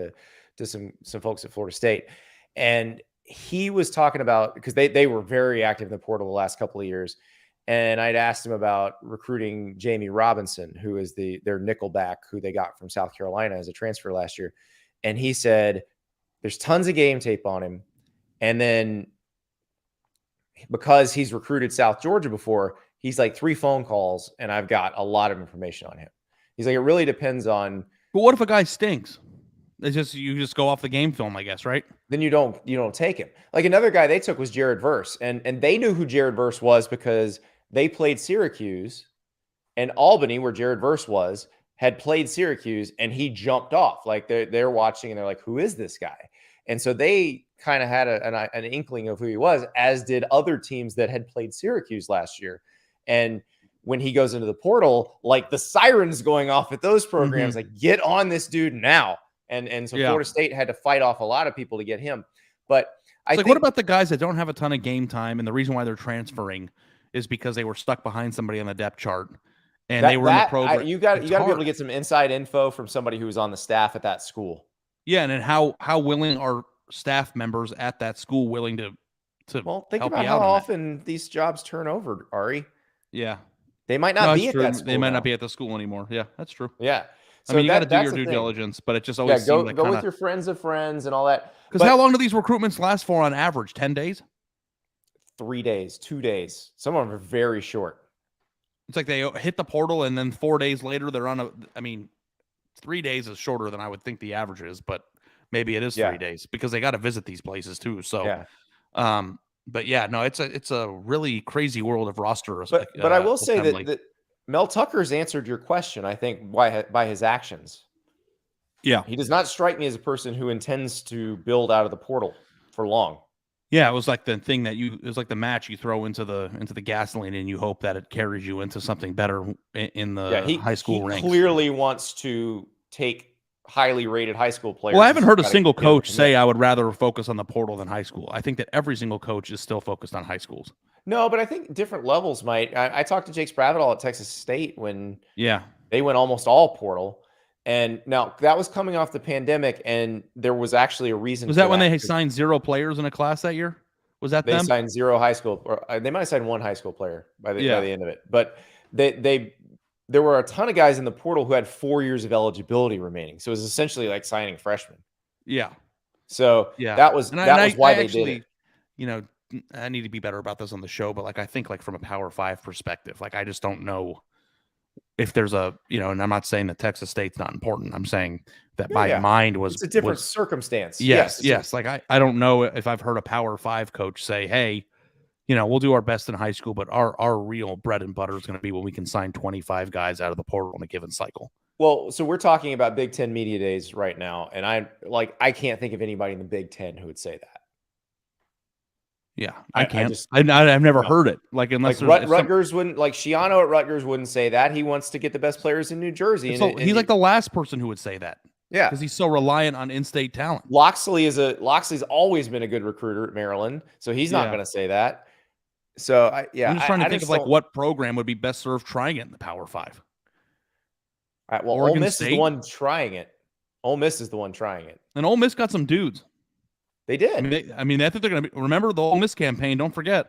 to some folks at Florida State, and he was talking about, because they were very active in the portal the last couple of years. And I'd asked him about recruiting Jamie Robinson, who is their nickelback, who they got from South Carolina as a transfer last year. And he said, there's tons of game tape on him. And then because he's recruited South Georgia before, he's like 3 phone calls and I've got a lot of information on him. He's like, it really depends on. But what if a guy stinks? You just go off the game film, I guess, right? Then you don't take him. Like another guy they took was Jared Verse. And they knew who Jared Verse was because they played Syracuse, and Albany, where Jared Verse was, had played Syracuse, and he jumped off. Like they're watching, and they're like, "Who is this guy?" And so they kind of had an inkling of who he was, as did other teams that had played Syracuse last year. And when he goes into the portal, like the sirens going off at those programs, like get on this dude now. And so Florida State had to fight off a lot of people to get him. But I think, what about the guys that don't have a ton of game time, and the reason why they're transferring is because they were stuck behind somebody on the depth chart and they were in the program. You got to be able to get some inside info from somebody who was on the staff at that school. Yeah, and then how willing are staff members at that school willing to think about how often these jobs turn over, Ari. Yeah. They might not be at that school. They might not be at the school anymore. Yeah, that's true. Yeah. So you got to do your due diligence, but it just always seems like go with your friends of friends and all that. Because how long do these recruitments last for on average? 10 days? 3 days, 2 days. Some of them are very short. It's like they hit the portal and then 4 days later they're on 3 days is shorter than I would think the average is, but maybe it is 3 days because they got to visit these places too. So, but yeah, no, it's a really crazy world of rosters. But I will say that Mel Tucker's answered your question, I think, by his actions. Yeah. He does not strike me as a person who intends to build out of the portal for long. Yeah, it was like the thing that it was like the match you throw into the gasoline, and you hope that it carries you into something better in the high school ranks. He clearly wants to take highly rated high school players. Well, I haven't heard a single coach say I would rather focus on the portal than high school. I think that every single coach is still focused on high schools. No, but I think different levels might. I talked to Jake Spravital at Texas State when they went almost all portal. And now that was coming off the pandemic, and there was actually a reason. Was that when they signed 0 players in a class that year? Was that they them? signed 0 high school, or they might have signed 1 high school player by the end of it. But there were a ton of guys in the portal who had 4 years of eligibility remaining. So it was essentially like signing freshmen. Yeah. So that was why they did it. You know, I need to be better about this on the show, but like I think like from a Power 5 perspective, like I just don't know if there's a, and I'm not saying that Texas State's not important. I'm saying that my mind was it's a different circumstance. Yes. Like I don't know if I've heard a Power 5 coach say, hey, we'll do our best in high school, but our real bread and butter is going to be when we can sign 25 guys out of the portal in a given cycle. Well, so we're talking about Big Ten Media Days right now, and I can't think of anybody in the Big Ten who would say that. Yeah, I can't. I've never heard it. Like unless Rutgers wouldn't, like Schiano at Rutgers wouldn't say that. He wants to get the best players in New Jersey. He's like the last person who would say that. Yeah, because he's so reliant on in-state talent. Loxley's always been a good recruiter at Maryland, so he's not going to say that. So I'm just trying to think of like what program would be best served trying it in the Power 5. All right, well, Ole Miss is the one trying it. Ole Miss is the one trying it, and Ole Miss got some dudes. They did. I think they're going to remember the Ole Miss campaign. Don't forget.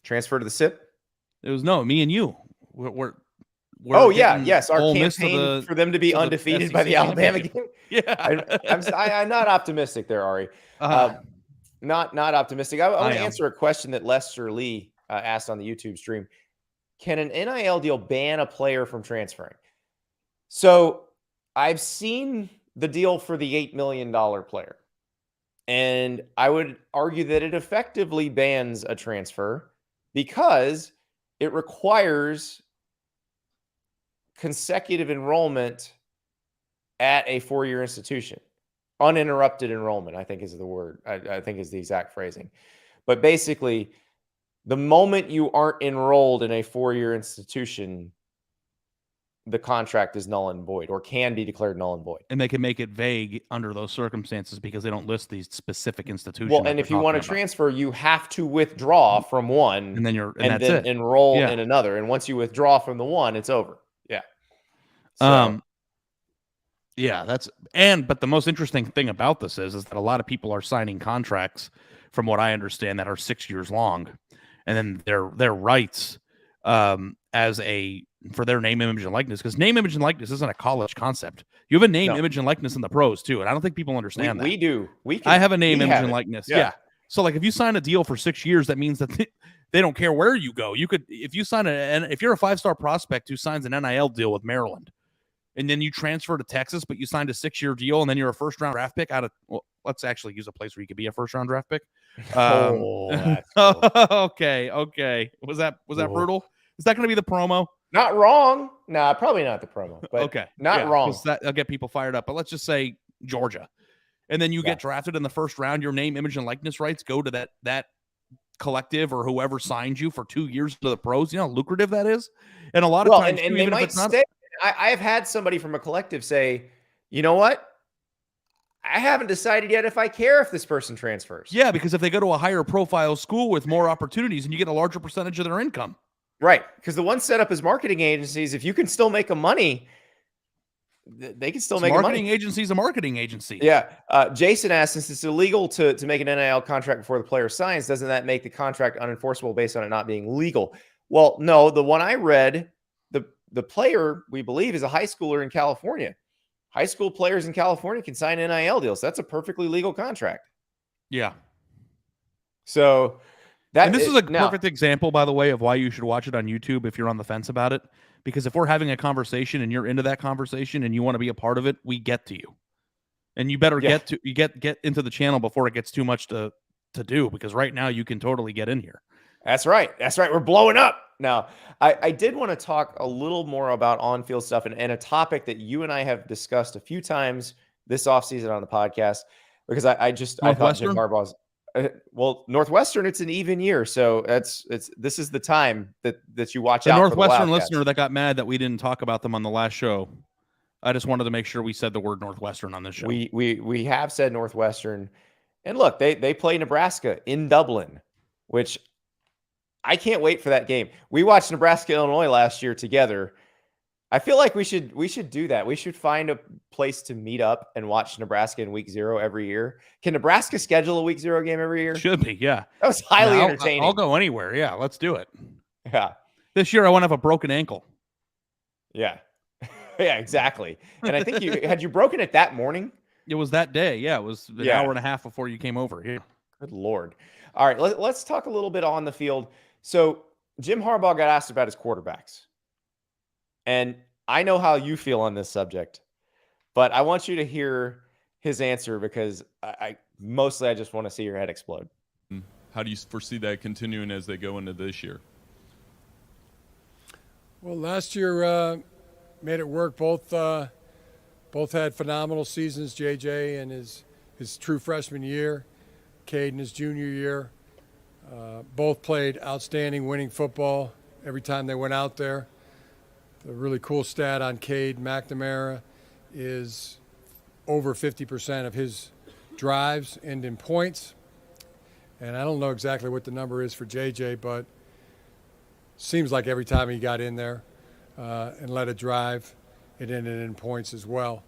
Transfer to the SIP. It was me and you. We're yes, our campaign for them to be undefeated by the Alabama game. Yeah, I'm not optimistic there, Ari. Not optimistic. I want to answer a question that Lester Lee asked on the YouTube stream. Can an NIL deal ban a player from transferring? So I've seen the deal for the $8 million player. And I would argue that it effectively bans a transfer because it requires consecutive enrollment at a 4-year institution. Uninterrupted enrollment, I think is the word. I think is the exact phrasing. But basically, the moment you aren't enrolled in a 4-year institution, the contract is null and void, or can be declared null and void. And they can make it vague under those circumstances because they don't list these specific institutions. Well, and if you want to transfer, you have to withdraw from one, and then enroll in another. And once you withdraw from the one, it's over. Yeah. So. But the most interesting thing about this is that a lot of people are signing contracts, from what I understand, that are 6 years long, and then their rights for their name, image, and likeness, because name, image, and likeness isn't a college concept. You have a name, image, and likeness in the pros too, and I don't think people understand that. We do. I have a name, image, and likeness. Yeah. So like, if you sign a deal for 6 years, that means that they don't care where you go. You could, if you sign if you're a 5-star prospect who signs an NIL deal with Maryland, and then you transfer to Texas, but you signed a 6-year deal, and then you're a first-round draft pick let's actually use a place where you could be a first-round draft pick. That's cool. Okay. Was that brutal? Is that going to be the promo? Not wrong. Nah, probably not the promo. But okay, not wrong. That'll get people fired up. But let's just say Georgia, and then you get drafted in the first round. Your name, image, and likeness rights go to that collective or whoever signed you for 2 years to the pros. You know how lucrative that is. And a lot of times, and they might stay. I have had somebody from a collective say, you know what? I haven't decided yet if I care if this person transfers. Yeah, because if they go to a higher profile school with more opportunities, and you get a larger percentage of their income. Right. Because the ones set up as marketing agencies, if you can still make them money, they can still make money. Marketing agency is a marketing agency. Yeah. Jason asked, since it's illegal to make an NIL contract before the player signs, doesn't that make the contract unenforceable based on it not being legal? Well, no. The one I read, the player, we believe, is a high schooler in California. High school players in California can sign NIL deals. That's a perfectly legal contract. Yeah. So this is a perfect example, by the way, of why you should watch it on YouTube if you're on the fence about it. Because if we're having a conversation and you're into that conversation and you want to be a part of it, we get to you. And you better get into the channel before it gets too much to do, because right now you can totally get in here. That's right. We're blowing up. Now, I did want to talk a little more about on-field stuff and a topic that you and I have discussed a few times this offseason on the podcast, because I thought Jim Harbaugh's Well, Northwestern, it's an even year, so this is the time that you watch the out. Northwestern for the listener that got mad that we didn't talk about them on the last show. I just wanted to make sure we said the word Northwestern on this show. We have said Northwestern, and look, they play Nebraska in Dublin, which I can't wait for that game. We watched Nebraska Illinois last year together. I feel like we should do that. We should find a place to meet up and watch Nebraska in week 0 every year. Can Nebraska schedule a week 0 game every year? Should be, yeah. That was highly entertaining. I'll go anywhere. Yeah, let's do it. Yeah. This year I want to have a broken ankle. Yeah. Yeah, exactly. And I think had you broken it that morning? It was that day. Yeah, it was an hour and a half before you came over here. Good Lord. All right, let's talk a little bit on the field. So Jim Harbaugh got asked about his quarterbacks. And I know how you feel on this subject, but I want you to hear his answer because I just want to see your head explode. How do you foresee that continuing as they go into this year? Well, last year made it work. Both had phenomenal seasons. JJ in his true freshman year, Cade in his junior year. Both played outstanding winning football every time they went out there. The really cool stat on Cade McNamara is over 50% of his drives end in points. And I don't know exactly what the number is for JJ, but seems like every time he got in there and led a drive, it ended in points as well.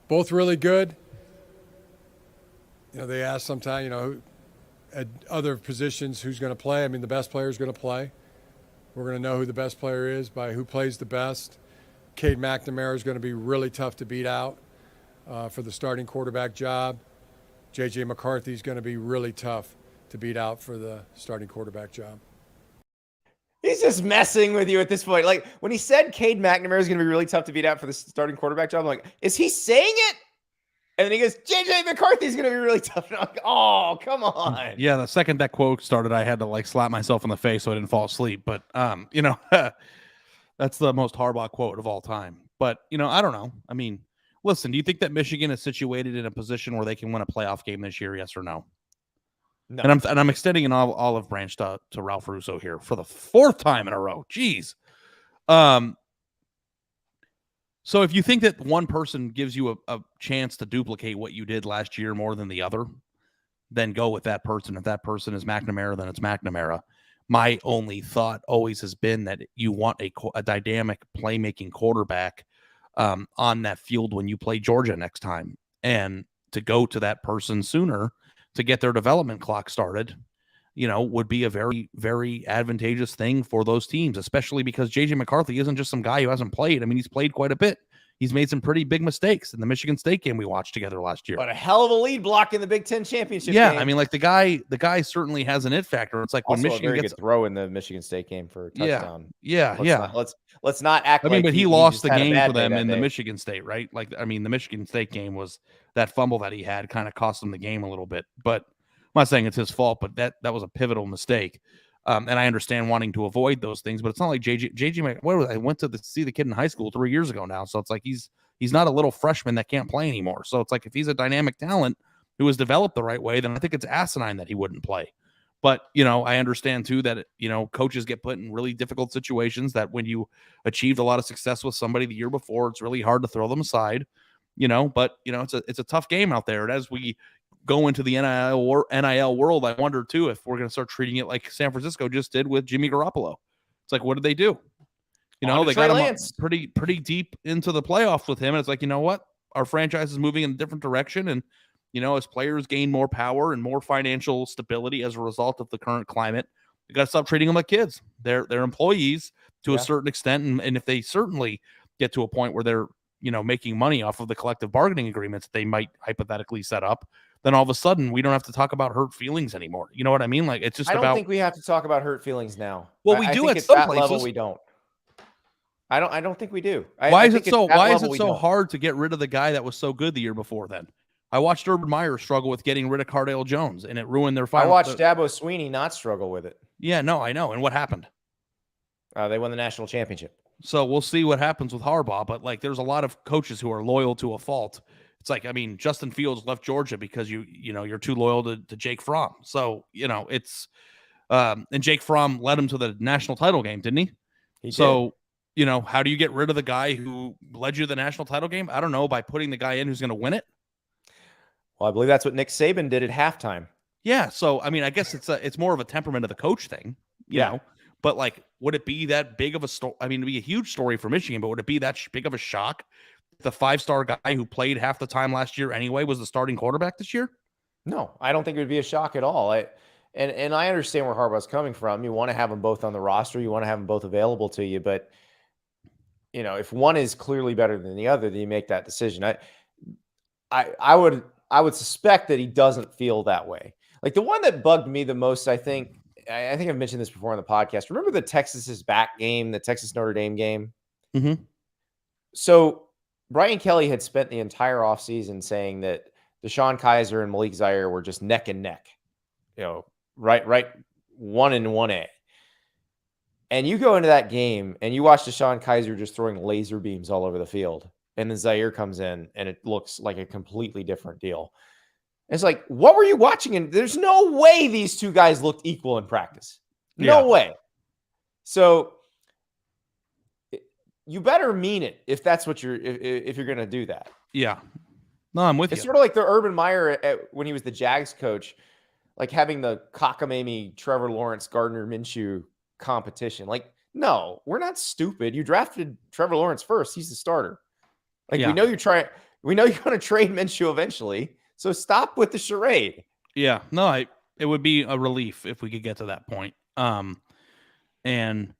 Both really good. They ask sometimes, at other positions who's going to play. I mean, the best player is going to play. We're going to know who the best player is by who plays the best. Cade McNamara is going to be really tough to beat out for the starting quarterback job. J.J. McCarthy is going to be really tough to beat out for the starting quarterback job. He's just messing with you at this point. Like, when he said Cade McNamara is going to be really tough to beat out for the starting quarterback job, I'm like, is he saying it? And then he goes, J.J. McCarthy is going to be really tough. And I'm like, oh, come on. Yeah, the second that quote started, I had to slap myself in the face so I didn't fall asleep. But, that's the most Harbaugh quote of all time. But, I don't know. I mean, listen, do you think that Michigan is situated in a position where they can win a playoff game this year? Yes or no? No. And I'm extending an olive branch to Ralph Russo here for the 4th time in a row. Jeez. So if you think that one person gives you a chance to duplicate what you did last year more than the other, then go with that person. If that person is McNamara, then it's McNamara. My only thought always has been that you want a dynamic playmaking quarterback on that field when you play Georgia next time. And to go to that person sooner to get their development clock started, would be a very, very advantageous thing for those teams, especially because J.J. McCarthy isn't just some guy who hasn't played. I mean, he's played quite a bit. He's made some pretty big mistakes in the Michigan State game we watched together last year. But a hell of a lead block in the Big Ten championship game. I mean, the guy certainly has an it factor. It's like also when Michigan gets throw in the Michigan State game for a touchdown. Let's not act. But he lost the game for them in the Michigan State, right? The Michigan State game was that fumble that he had kind of cost him the game a little bit. But I'm not saying it's his fault, but that was a pivotal mistake. And I understand wanting to avoid those things, but it's not like JJ. I went to see the kid in high school 3 years ago now, so it's like he's not a little freshman that can't play anymore. So it's like if he's a dynamic talent who was developed the right way, then I think it's asinine that he wouldn't play. But I understand too that coaches get put in really difficult situations. That when you achieved a lot of success with somebody the year before, it's really hard to throw them aside. But it's a tough game out there. And as we go into the NIL world, I wonder too if we're going to start treating it like San Francisco just did with Jimmy Garoppolo. It's like, what did they do? They got him pretty deep into the playoffs with him, and it's like, what? Our franchise is moving in a different direction, and as players gain more power and more financial stability as a result of the current climate, you got to stop treating them like kids. They're employees to a certain extent, and if they certainly get to a point where they're making money off of the collective bargaining agreements they might hypothetically set up, then all of a sudden we don't have to talk about hurt feelings anymore. You know what I mean? Like, it's just I don't think we have to talk about hurt feelings now. Well, we do at some places. Level we don't. I don't think we do. Why is it so hard to get rid of the guy that was so good the year before then? I watched Urban Meyer struggle with getting rid of Cardale Jones, and it ruined their final. I watched Dabo Swinney not struggle with it. Yeah, no, I know. And what happened? They won the national championship. So we'll see what happens with Harbaugh, but there's a lot of coaches who are loyal to a fault It's like, I mean, Justin Fields left Georgia because you're too loyal to Jake Fromm. So, it's and Jake Fromm led him to the national title game, didn't he? He so, how do you get rid of the guy who led you to the national title game? I don't know, by putting the guy in who's going to win it. Well, I believe that's what Nick Saban did at halftime. Yeah. So, I mean, I guess it's more of a temperament of the coach thing, you know, but like, would it be that big of a story? I mean, it'd be a huge story for Michigan, but would it be that big of a shock? The 5-star guy who played half the time last year anyway was the starting quarterback this year? No, I don't think it would be a shock at all. And I understand where Harbaugh's coming from. You want to have them both on the roster. You want to have them both available to you. But, if one is clearly better than the other, then you make that decision. I would suspect that he doesn't feel that way. Like the one that bugged me the most, I think I've mentioned this before on the podcast. Remember the Texas is back game, the Texas Notre Dame game? Mm-hmm. So Brian Kelly had spent the entire offseason saying that Deshaun Kaiser and Malik Zaire were just neck and neck, right 1 and 1A. And you go into that game and you watch Deshaun Kaiser just throwing laser beams all over the field. And then Zaire comes in and it looks like a completely different deal. It's like, what were you watching? And there's no way these two guys looked equal in practice. No way. So you better mean it if that's what if you're going to do that. Yeah. No, I'm with you. It's sort of like the Urban Meyer when he was the Jags coach, like having the cockamamie Trevor Lawrence, Gardner Minshew competition. Like, no, we're not stupid. You drafted Trevor Lawrence first. He's the starter. Like, we know you're going to trade Minshew eventually. So stop with the charade. Yeah. No, it would be a relief if we could get to that point. And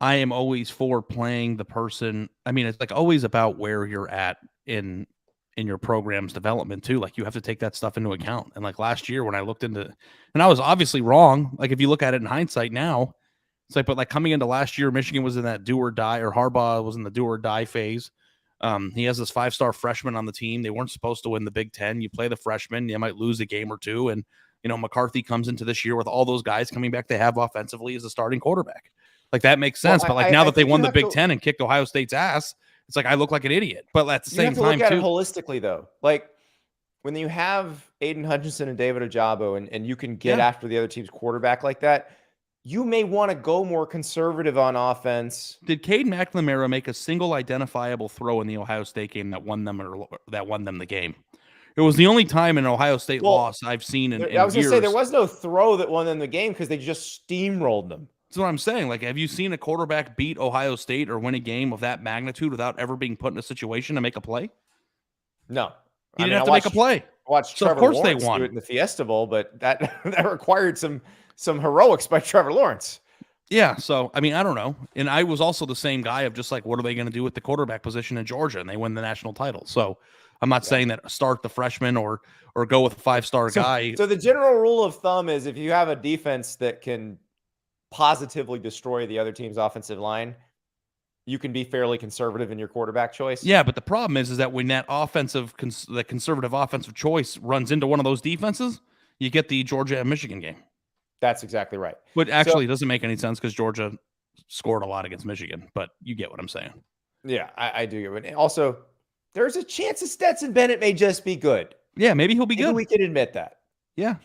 I am always for playing the person. I mean, it's like always about where you're at in your program's development too. Like you have to take that stuff into account. And like last year when I looked into, and I was obviously wrong. Like if you look at it in hindsight now, it's like, but like coming into last year, Michigan was in that do or die, or Harbaugh was in the do or die phase. He has this 5-star freshman on the team. They weren't supposed to win the Big Ten. You play the freshman, you might lose a game or two. And, McCarthy comes into this year with all those guys coming back they have offensively as a starting quarterback. Like that makes sense. But like now that they won the Big Ten and kicked Ohio State's ass, it's like I look like an idiot. But at the same time, you have to look at it holistically, though. Like when you have Aiden Hutchinson and David Ojabo, and you can get after the other team's quarterback like that, you may want to go more conservative on offense. Did Cade McNamara make a single identifiable throw in the Ohio State game that won them the game? It was the only time in an Ohio State loss I've seen in I was going years. to say there was no throw that won them the game because they just steamrolled them. That's what I'm saying. Like, have you seen a quarterback beat Ohio State or win a game of that magnitude without ever being put in a situation to make a play? No. He didn't have to make a play. Watched so Trevor of course Lawrence they won. do it in the Fiesta Bowl, but that required some heroics by Trevor Lawrence. Yeah, so, I mean, I don't know. And I was also the same guy of just like, what are they going to do with the quarterback position in Georgia? And they win the national title. So I'm not saying that start the freshman or go with a 5-star guy. So the general rule of thumb is if you have a defense that can positively destroy the other team's offensive line, you can be fairly conservative in your quarterback choice. Yeah, but the problem is that when that conservative offensive choice runs into one of those defenses, you get the Georgia and Michigan game. That's exactly right. But actually, it doesn't make any sense because Georgia scored a lot against Michigan. But you get what I'm saying. Yeah, I do. But also, there's a chance that Stetson Bennett may just be good. Yeah, maybe he'll be good. We can admit that. Yeah.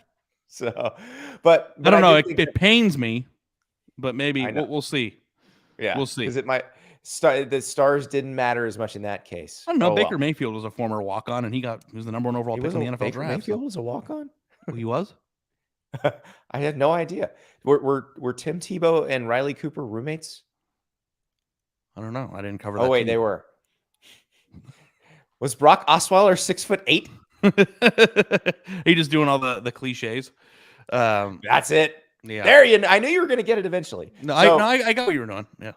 So, but I don't know. It pains me, but maybe we'll see. Yeah, we'll see. Because the stars didn't matter as much in that case. I don't know. Baker Mayfield was a former walk-on, and he was the number 1 overall pick in the NFL Baker draft. Mayfield was a walk-on? Oh, he was? I had no idea. Were Tim Tebow and Riley Cooper roommates? I don't know. I didn't cover that. Oh, wait, they were. Was Brock Osweiler 6'8"? He just doing all the cliches. That's it. Yeah. There I knew you were going to get it eventually. No, I got what you were doing. Yeah.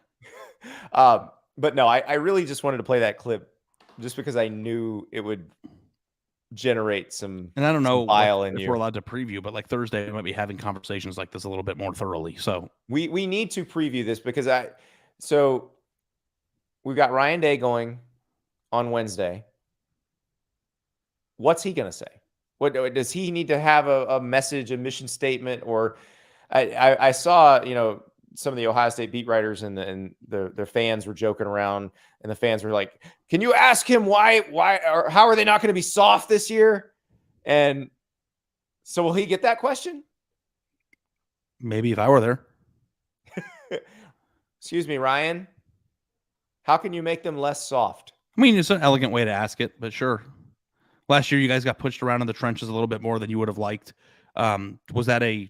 But no, I really just wanted to play that clip just because I knew it would generate some. And I don't know if we're allowed to preview, but like Thursday, we might be having conversations like this a little bit more thoroughly. So we need to preview this because so we've got Ryan Day going on Wednesday. What's he going to say? What does he need to have a message, a mission statement, or I saw, some of the Ohio State beat writers and the fans were joking around, and the fans were like, "Can you ask him why or how are they not going to be soft this year?" And so will he get that question? Maybe if I were there. Excuse me, Ryan. How can you make them less soft? I mean, it's an elegant way to ask it, but sure. Last year, you guys got pushed around in the trenches a little bit more than you would have liked. Was that a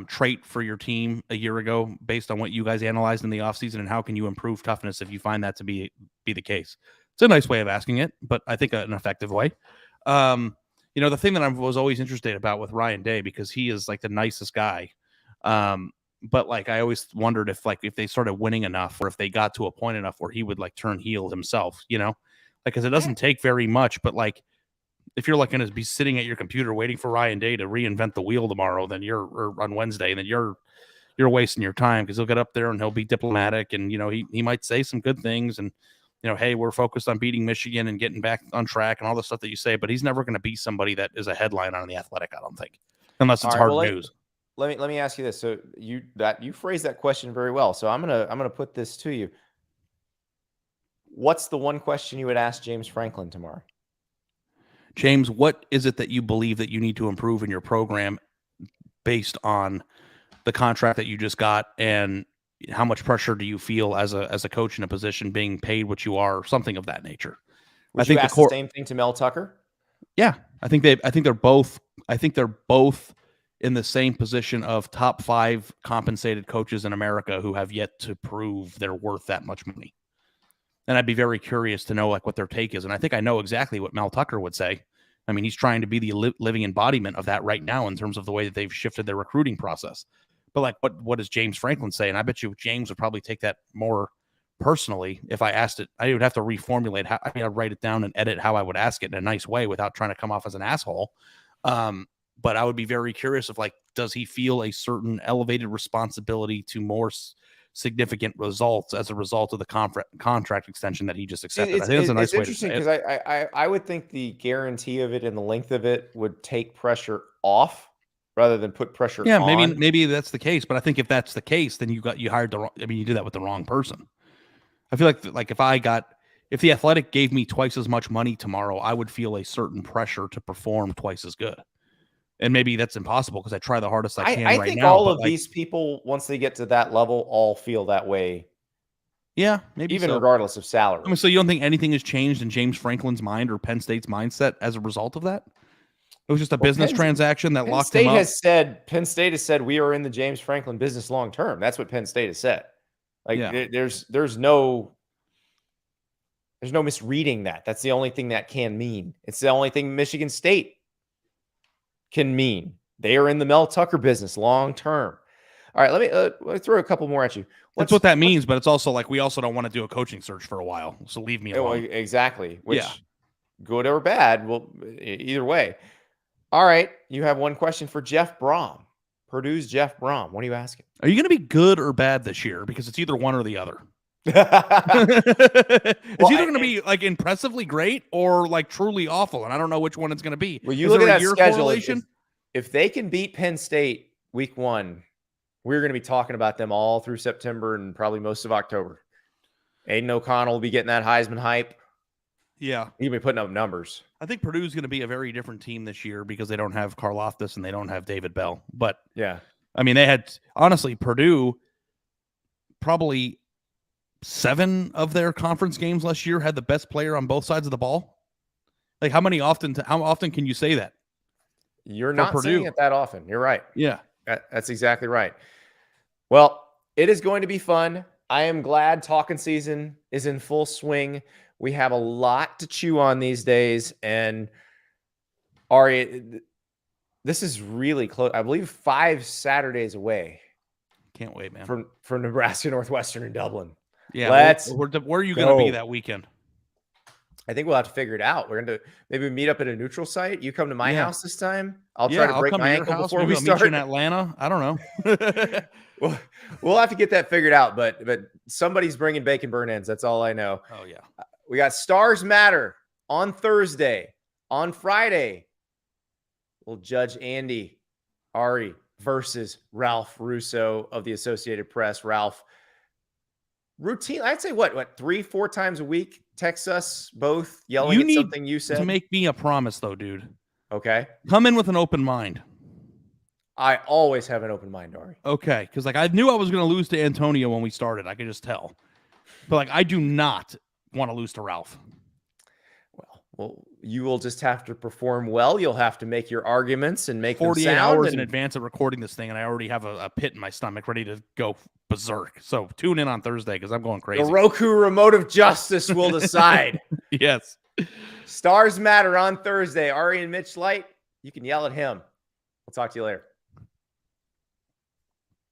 trait for your team a year ago based on what you guys analyzed in the offseason, and how can you improve toughness if you find that to be the case? It's a nice way of asking it, but I think an effective way. The thing that I was always interested about with Ryan Day, because he is like the nicest guy. But like, I always wondered if they started winning enough, or if they got to a point enough where he would like turn heel himself, because it doesn't take very much, but like, if you're like going to be sitting at your computer waiting for Ryan Day to reinvent the wheel tomorrow, or on Wednesday, then you're wasting your time, because he'll get up there and he'll be diplomatic, and he might say some good things, and hey, we're focused on beating Michigan and getting back on track and all the stuff that you say, but he's never going to be somebody that is a headline on The Athletic, I don't think, unless it's hard news. Let me ask you this. So you phrased that question very well. So I'm gonna put this to you. What's the one question you would ask James Franklin tomorrow? James, what is it that you believe that you need to improve in your program based on the contract that you just got, and how much pressure do you feel as a coach in a position being paid what you are, something of that nature? Would you ask the same thing to Mel Tucker? Yeah, I think they're both in the same position of top 5 compensated coaches in America who have yet to prove they're worth that much money. And I'd be very curious to know like what their take is. And I think I know exactly what Mel Tucker would say. I mean, he's trying to be the living embodiment of that right now in terms of the way that they've shifted their recruiting process. But like, what does James Franklin say? And I bet you James would probably take that more personally. If I asked it, I would have to reformulate I'd write it down and edit how I would ask it in a nice way without trying to come off as an asshole. But I would be very curious of like, does he feel a certain elevated responsibility to more significant results as a result of the contract extension that he just accepted? I think that's a nice way to say it. Because I would think the guarantee of it and the length of it would take pressure off rather than put pressure on. Yeah, maybe that's the case. But I think if that's the case, then you hired the wrong. I mean, you do that with the wrong person. I feel like if the Athletic gave me twice as much money tomorrow, I would feel a certain pressure to perform twice as good. And maybe that's impossible because I try the hardest I can right now. I think all of these people, once they get to that level, all feel that way. Yeah, maybe even regardless of salary. I mean, so you don't think anything has changed in James Franklin's mind or Penn State's mindset as a result of that? It was just a business transaction that locked him up. Penn State has said we are in the James Franklin business long term. That's what Penn State has said. Like there's no misreading that. That's the only thing that can mean. It's the only thing Michigan State can mean. They are in the Mel Tucker business long term. All right, let me throw a couple more at you. That's what that means, but it's also like we also don't want to do a coaching search for a while, so leave me alone. Exactly. Which, good or bad, well, either way. All right, you have one question for Jeff Brom. Purdue's Jeff Brom. What are you asking? Are you going to be good or bad this year? Because it's either one or the other. It's either going to be like impressively great or like truly awful, and I don't know which one it's going to be. Well, you look at that schedule. If they can beat Penn State week 1, we're going to be talking about them all through September and probably most of October. Aiden O'Connell will be getting that Heisman hype. Yeah, he'll be putting up numbers. I think Purdue's going to be a very different team this year because they don't have Karlaftis and they don't have David Bell. But yeah, I mean, they had honestly Purdue probably 7 of their conference games last year had the best player on both sides of the ball. Like how often can you say that? You're not saying it that often. You're right. Yeah, that's exactly right. Well, it is going to be fun. I am glad talking season is in full swing. We have a lot to chew on these days. And Ari, this is really close. I believe 5 Saturdays away. Can't wait, man. From Nebraska Northwestern in Dublin. Yeah. Where are you going to be that weekend? I think we'll have to figure it out. We're going to maybe meet up at a neutral site. You come to my house this time. I'll try to break my ankle before we start. Meet you in Atlanta. I don't know. We'll have to get that figured out, but somebody's bringing bacon burn ends. That's all I know. Oh yeah. We got Stars Matter on Thursday. On Friday, we'll judge Andy, Ari, versus Ralph Russo of the Associated Press. Ralph, routine, I'd say what 3-4 times a week, texts us both yelling at something you said. To make me a promise, though, dude. Okay. Come in with an open mind. I always have an open mind, Ari. Okay, because I knew I was going to lose to Antonio when we started. I could just tell. But I do not want to lose to Ralph. Well, you will just have to perform well. You'll have to make your arguments and make 48 them sound hours in advance of recording this thing, and I already have a pit in my stomach ready to go berserk. So tune in on Thursday because I'm going crazy. The Roku remote of justice will decide. Yes. Stars matter on Thursday. Ari and Mitch Light, you can yell at him. We'll talk to you later.